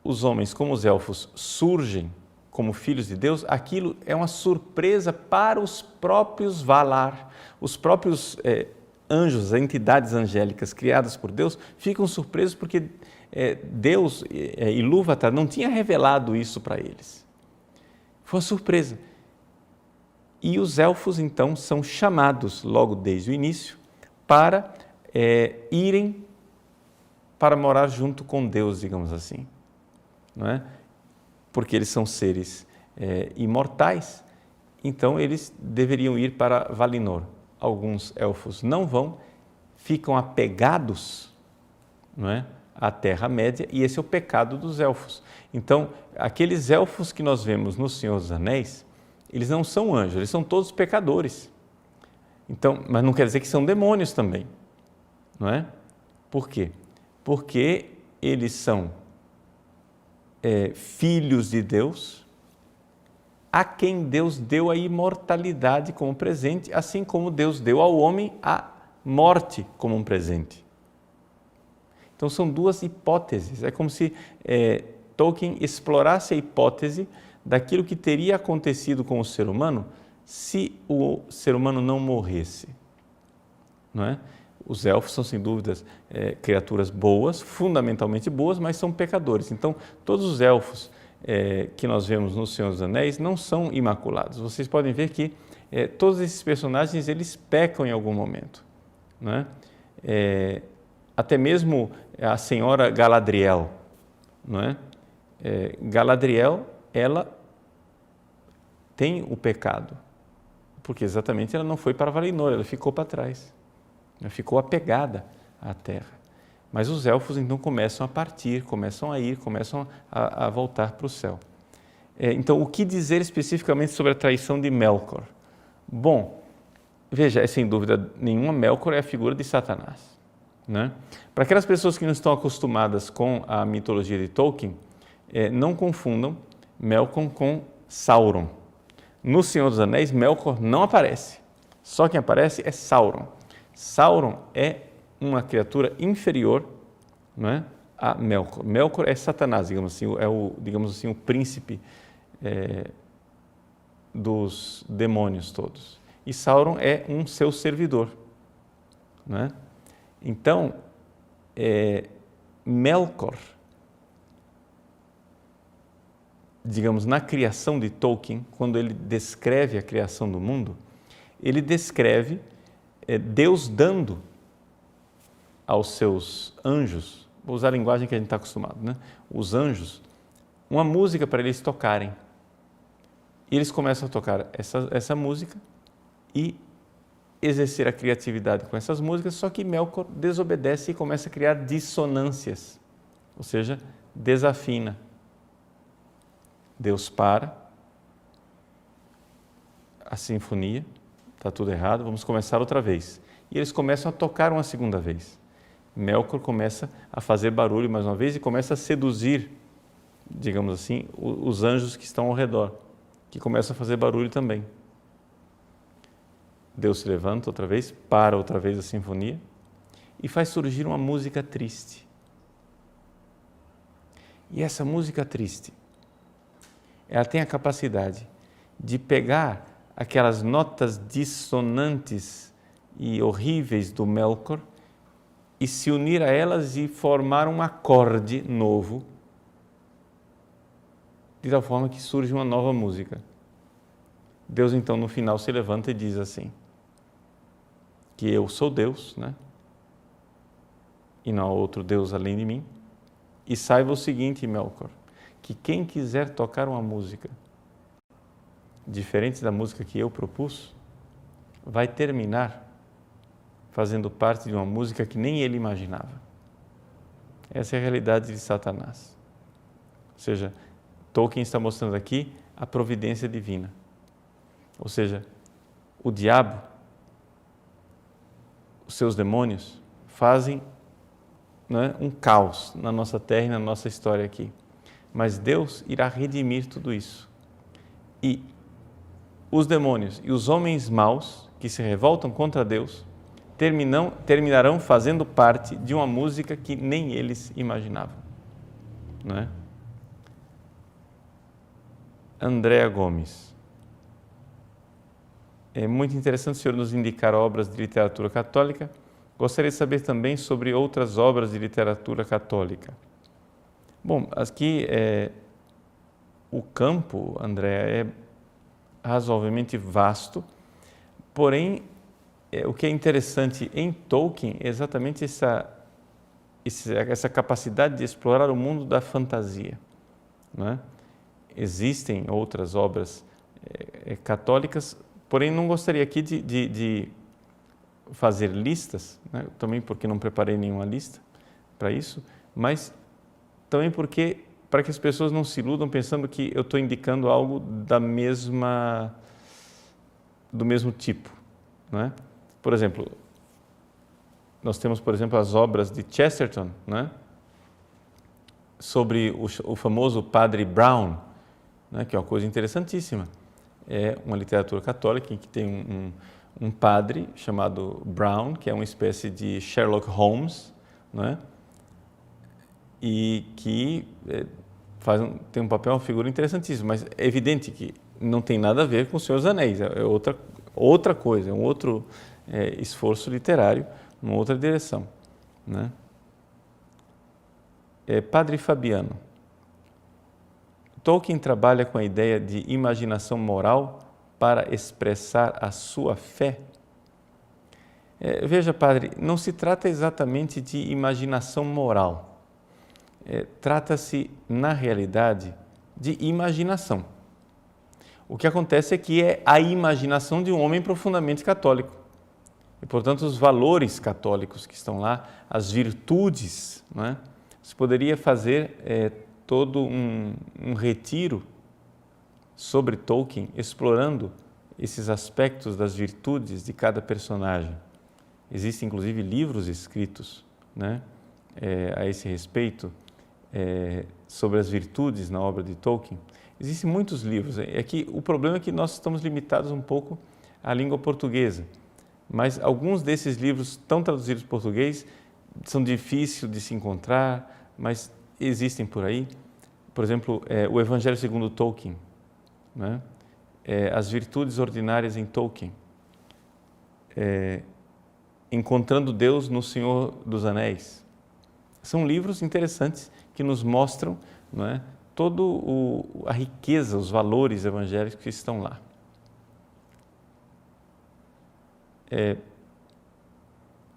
os homens como os elfos surgem como filhos de Deus, aquilo é uma surpresa para os próprios Valar, os próprios anjos, entidades angélicas criadas por Deus, ficam surpresos porque Deus, Ilúvatar, não tinha revelado isso para eles. Foi uma surpresa. E os elfos, então, são chamados, logo desde o início, para irem para morar junto com Deus, digamos assim. Não é? Porque eles são seres imortais, então eles deveriam ir para Valinor. Alguns elfos não vão, ficam apegados, não é, à Terra-média, e esse é o pecado dos elfos. Então, aqueles elfos que nós vemos no Senhor dos Anéis, eles não são anjos, eles são todos pecadores. Então, mas não quer dizer que são demônios também, não é? Por quê? Porque eles são filhos de Deus, a quem Deus deu a imortalidade como presente, assim como Deus deu ao homem a morte como um presente. Então são duas hipóteses, é como se Tolkien explorasse a hipótese daquilo que teria acontecido com o ser humano se o ser humano não morresse, não é? Os elfos são, sem dúvidas, criaturas boas, fundamentalmente boas, mas são pecadores. Então, todos os elfos que nós vemos no Senhor dos Anéis não são imaculados. Vocês podem ver que todos esses personagens, eles pecam em algum momento, não é? Até mesmo a senhora Galadriel, não é? Galadriel, ela tem o pecado, porque exatamente ela não foi para Valinor, ela ficou para trás. Ficou apegada à terra. Mas os elfos então começam a partir, começam a ir, começam a voltar para o céu. Então, o que dizer especificamente sobre a traição de Melkor? Bom, veja, sem dúvida nenhuma, Melkor é a figura de Satanás, né? Para aquelas pessoas que não estão acostumadas com a mitologia de Tolkien, não confundam Melkor com Sauron. No Senhor dos Anéis, Melkor não aparece. Só quem aparece é Sauron. Sauron é uma criatura inferior, não é, a Melkor. Melkor é Satanás, digamos assim, o príncipe dos demônios todos. E Sauron é um seu servidor, não é? Então, Melkor, digamos, na criação de Tolkien, quando ele descreve a criação do mundo, ele descreve Deus dando aos seus anjos, vou usar a linguagem que a gente está acostumado, né? Os anjos, uma música para eles tocarem. E eles começam a tocar essa música e exercer a criatividade com essas músicas, só que Melkor desobedece e começa a criar dissonâncias, ou seja, desafina. Deus para a sinfonia, está tudo errado, vamos começar outra vez. E eles começam a tocar uma segunda vez. Melkor começa a fazer barulho mais uma vez e começa a seduzir, digamos assim, os anjos que estão ao redor, que começam a fazer barulho também. Deus se levanta outra vez, para outra vez a sinfonia e faz surgir uma música triste. E essa música triste, ela tem a capacidade de pegar aquelas notas dissonantes e horríveis do Melkor e se unir a elas e formar um acorde novo, de tal forma que surge uma nova música. Deus então no final se levanta e diz assim, que eu sou Deus, né? E não há outro Deus além de mim. E saiba o seguinte, Melkor, que quem quiser tocar uma música diferente da música que eu propus, vai terminar fazendo parte de uma música que nem ele imaginava. Essa é a realidade de Satanás. Ou seja, Tolkien está mostrando aqui a providência divina. Ou seja, o diabo, os seus demônios, fazem, né, um caos na nossa terra e na nossa história aqui. Mas Deus irá redimir tudo isso. E os demônios e os homens maus que se revoltam contra Deus terminarão fazendo parte de uma música que nem eles imaginavam, não é? Andréa Gomes. É muito interessante o senhor nos indicar obras de literatura católica. Gostaria de saber também sobre outras obras de literatura católica. Bom, aqui o campo, Andréa, é razoavelmente vasto, porém, o que é interessante em Tolkien é exatamente essa capacidade de explorar o mundo da fantasia, não é? Existem outras obras católicas, porém não gostaria aqui de fazer listas, né? Também porque não preparei nenhuma lista para isso, mas também porque para que as pessoas não se iludam pensando que eu estou indicando algo do mesmo tipo, não é? Por exemplo, nós temos, por exemplo, as obras de Chesterton, né? Sobre o famoso Padre Brown, né? Que é uma coisa interessantíssima. É uma literatura católica em que tem um padre chamado Brown, que é uma espécie de Sherlock Holmes, né? E que tem um papel, uma figura interessantíssima, mas é evidente que não tem nada a ver com o Senhor dos Anéis, é outra coisa, é um outro esforço literário, uma outra direção, né? Padre Fabiano, Tolkien trabalha com a ideia de imaginação moral para expressar a sua fé? Veja, padre, não se trata exatamente de imaginação moral. Trata-se, na realidade, de imaginação. O que acontece é que é a imaginação de um homem profundamente católico. E, portanto, os valores católicos que estão lá, as virtudes, não é? Você poderia fazer todo um retiro sobre Tolkien, explorando esses aspectos das virtudes de cada personagem. Existem, inclusive, livros escritos, né, a esse respeito, sobre as virtudes na obra de Tolkien. Existem muitos livros. O problema é que nós estamos limitados um pouco à língua portuguesa, mas alguns desses livros estão traduzidos para português, são difíceis de se encontrar, mas existem por aí. Por exemplo, o Evangelho segundo Tolkien, né? As virtudes ordinárias em Tolkien, Encontrando Deus no Senhor dos Anéis. São livros interessantes que nos mostram, não é, toda a riqueza, os valores evangélicos que estão lá.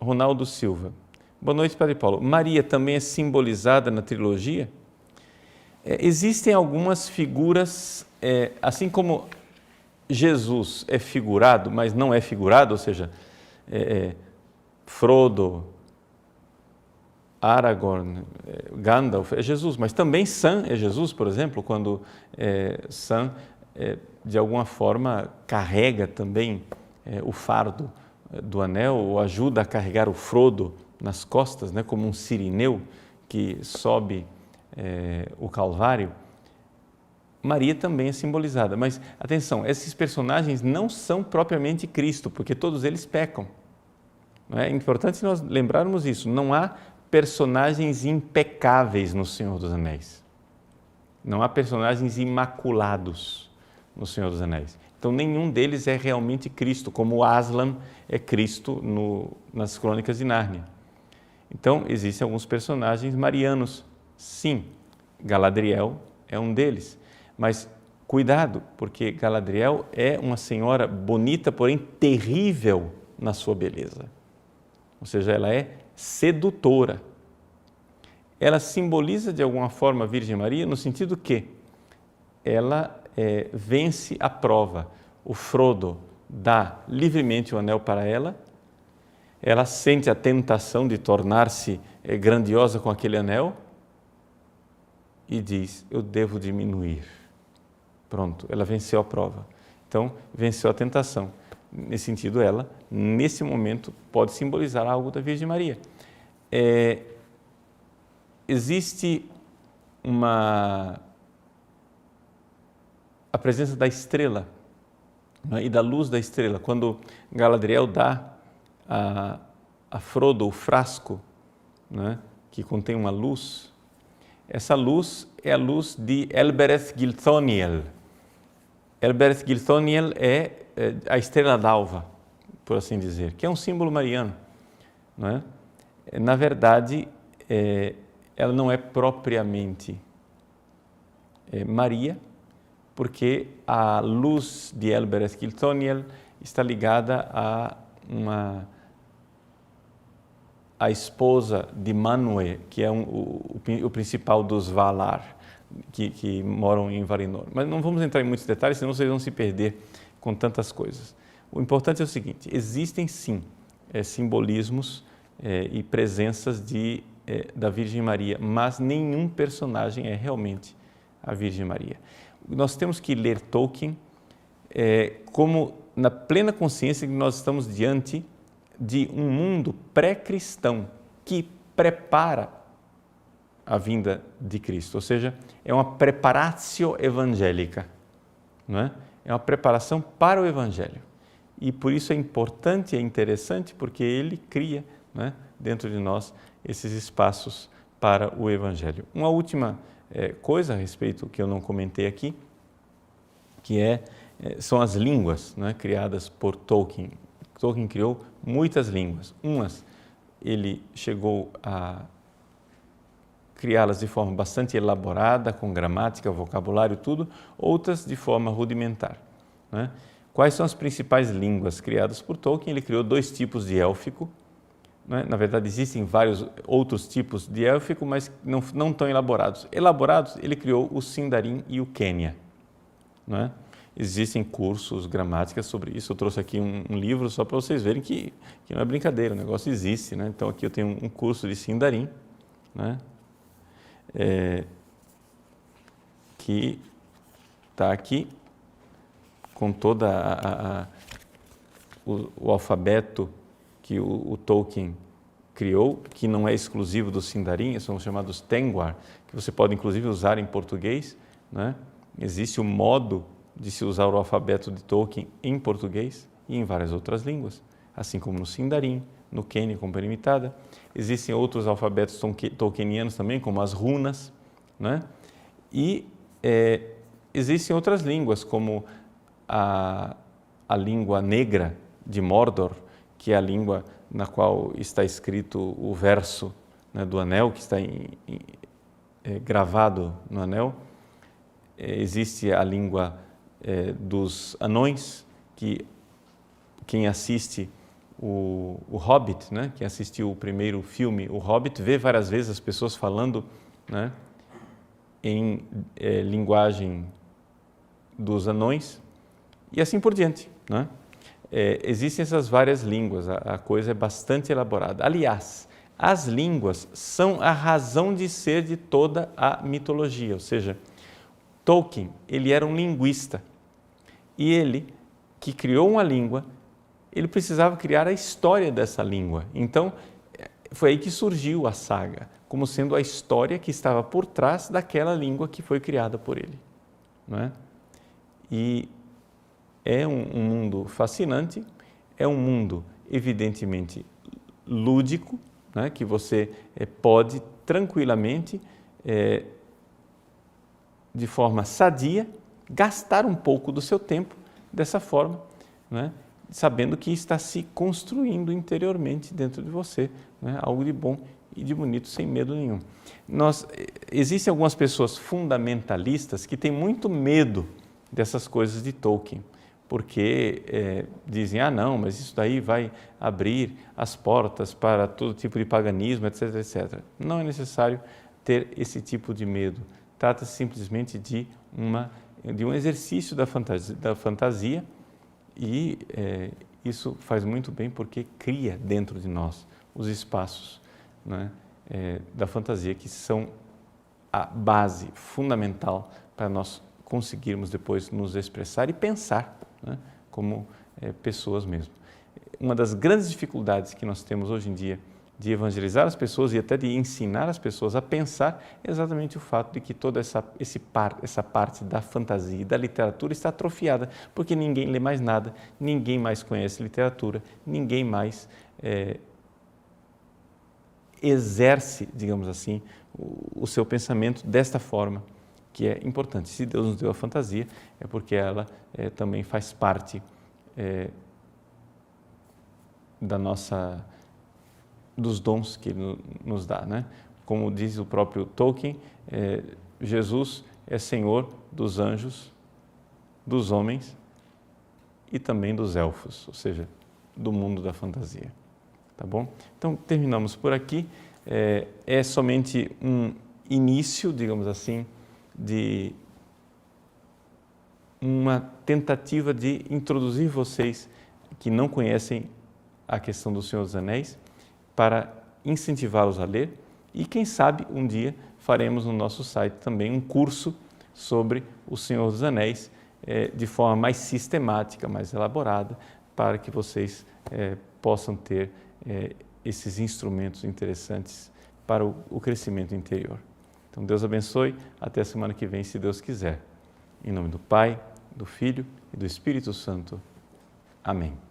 Ronaldo Silva. Boa noite, Padre Paulo. Maria também é simbolizada na trilogia? Existem algumas figuras, assim como Jesus é figurado, mas não é figurado, ou seja, Frodo, Aragorn, Gandalf é Jesus, mas também Sam é Jesus, por exemplo, quando Sam, de alguma forma, carrega também o fardo do anel, ou ajuda a carregar o Frodo nas costas, né, como um sirineu que sobe o Calvário. Maria também é simbolizada, mas atenção, esses personagens não são propriamente Cristo, porque todos eles pecam. É importante nós lembrarmos isso, não há personagens impecáveis no Senhor dos Anéis, não há personagens imaculados no Senhor dos Anéis. Então, nenhum deles é realmente Cristo, como Aslan é Cristo nas Crônicas de Nárnia. Então, existem alguns personagens marianos, sim, Galadriel é um deles, mas cuidado, porque Galadriel é uma senhora bonita, porém terrível na sua beleza. Ou seja, ela é sedutora. Ela simboliza de alguma forma a Virgem Maria no sentido que ela vence a prova. O Frodo dá livremente o anel para ela, ela sente a tentação de tornar-se grandiosa com aquele anel e diz, eu devo diminuir. Pronto, ela venceu a prova. Então, venceu a tentação. Nesse sentido, ela, nesse momento, pode simbolizar algo da Virgem Maria. Existe a presença da estrela, né, e da luz da estrela. Quando Galadriel dá a Frodo o frasco, né, que contém uma luz, essa luz é a luz de Elbereth Gilthoniel, Elbereth Gilthoniel é a estrela d'alva, por assim dizer, que é um símbolo mariano, não é? Na verdade, ela não é propriamente Maria, porque a luz de Elbereth Gilthoniel está ligada a esposa de Manwë, que é o principal dos Valar, que moram em Valinor. Mas não vamos entrar em muitos detalhes, senão vocês vão se perder com tantas coisas. O importante é o seguinte: existem sim simbolismos e presenças da Virgem Maria, mas nenhum personagem é realmente a Virgem Maria. Nós temos que ler Tolkien como na plena consciência que nós estamos diante de um mundo pré-cristão que prepara a vinda de Cristo, ou seja, é uma preparatio evangélica, não é? É uma preparação para o Evangelho. E por isso é importante e é interessante, porque ele cria, não é, dentro de nós esses espaços para o Evangelho. Uma última coisa a respeito que eu não comentei aqui, que são as línguas, né, criadas por Tolkien. Tolkien criou muitas línguas. Umas ele chegou a criá-las de forma bastante elaborada, com gramática, vocabulário, tudo, outras de forma rudimentar, né? Quais são as principais línguas criadas por Tolkien? Ele criou 2 tipos de élfico, né? Na verdade, existem vários outros tipos de élfico, mas não tão elaborados. Elaborados, ele criou o Sindarin e o Quenya, né? Existem cursos, gramáticas sobre isso. Eu trouxe aqui um livro só para vocês verem que não é brincadeira, o negócio existe, né? Então, aqui eu tenho um curso de Sindarin, né? Que está aqui com toda o alfabeto que o Tolkien criou, que não é exclusivo do Sindarin, são chamados Tengwar, que você pode inclusive usar em português, né? Existe o modo de se usar o alfabeto de Tolkien em português e em várias outras línguas, assim como no Sindarin, no Quenya com limitada. Existem outros alfabetos tolkienianos também, como as runas, né? E existem outras línguas, como a língua negra de Mordor, que é a língua na qual está escrito o verso, né, do Anel, que está gravado no Anel. Existe a língua dos anões, que quem assiste o Hobbit, né, quem assistiu o primeiro filme, o Hobbit, vê várias vezes as pessoas falando, né, em linguagem dos anões e assim por diante, né? Existem essas várias línguas, a coisa é bastante elaborada. Aliás, as línguas são a razão de ser de toda a mitologia, ou seja, Tolkien, ele era um linguista e ele, que criou uma língua, ele precisava criar a história dessa língua. Então, foi aí que surgiu a saga, como sendo a história que estava por trás daquela língua que foi criada por ele, não é? E é um mundo fascinante, é um mundo evidentemente lúdico, né, que você pode tranquilamente, de forma sadia, gastar um pouco do seu tempo dessa forma, né, sabendo que está se construindo interiormente dentro de você, né, algo de bom e de bonito, sem medo nenhum. Existem algumas pessoas fundamentalistas que têm muito medo dessas coisas de Tolkien, porque dizem, não, mas isso daí vai abrir as portas para todo tipo de paganismo, etc, etc. Não é necessário ter esse tipo de medo. Trata-se simplesmente de um exercício da fantasia e isso faz muito bem porque cria dentro de nós os espaços, né, da fantasia, que são a base fundamental para nós conseguirmos depois nos expressar e pensar, né, como pessoas mesmo. Uma das grandes dificuldades que nós temos hoje em dia de evangelizar as pessoas e até de ensinar as pessoas a pensar é exatamente o fato de que toda essa parte da fantasia e da literatura está atrofiada, porque ninguém lê mais nada, ninguém mais conhece literatura, ninguém mais exerce, digamos assim, o seu pensamento desta forma que é importante. Se Deus nos deu a fantasia, é porque ela também faz parte dos dons que Ele nos dá, né? Como diz o próprio Tolkien, Jesus é Senhor dos anjos, dos homens e também dos elfos, ou seja, do mundo da fantasia. Tá bom? Então, terminamos por aqui. É somente um início, digamos assim, de uma tentativa de introduzir vocês que não conhecem a questão do Senhor dos Anéis, para incentivá-los a ler e, quem sabe, um dia faremos no nosso site também um curso sobre o Senhor dos Anéis, de forma mais sistemática, mais elaborada, para que vocês possam ter esses instrumentos interessantes para o crescimento interior. Então, Deus abençoe. Até a semana que vem, se Deus quiser. Em nome do Pai, do Filho e do Espírito Santo. Amém.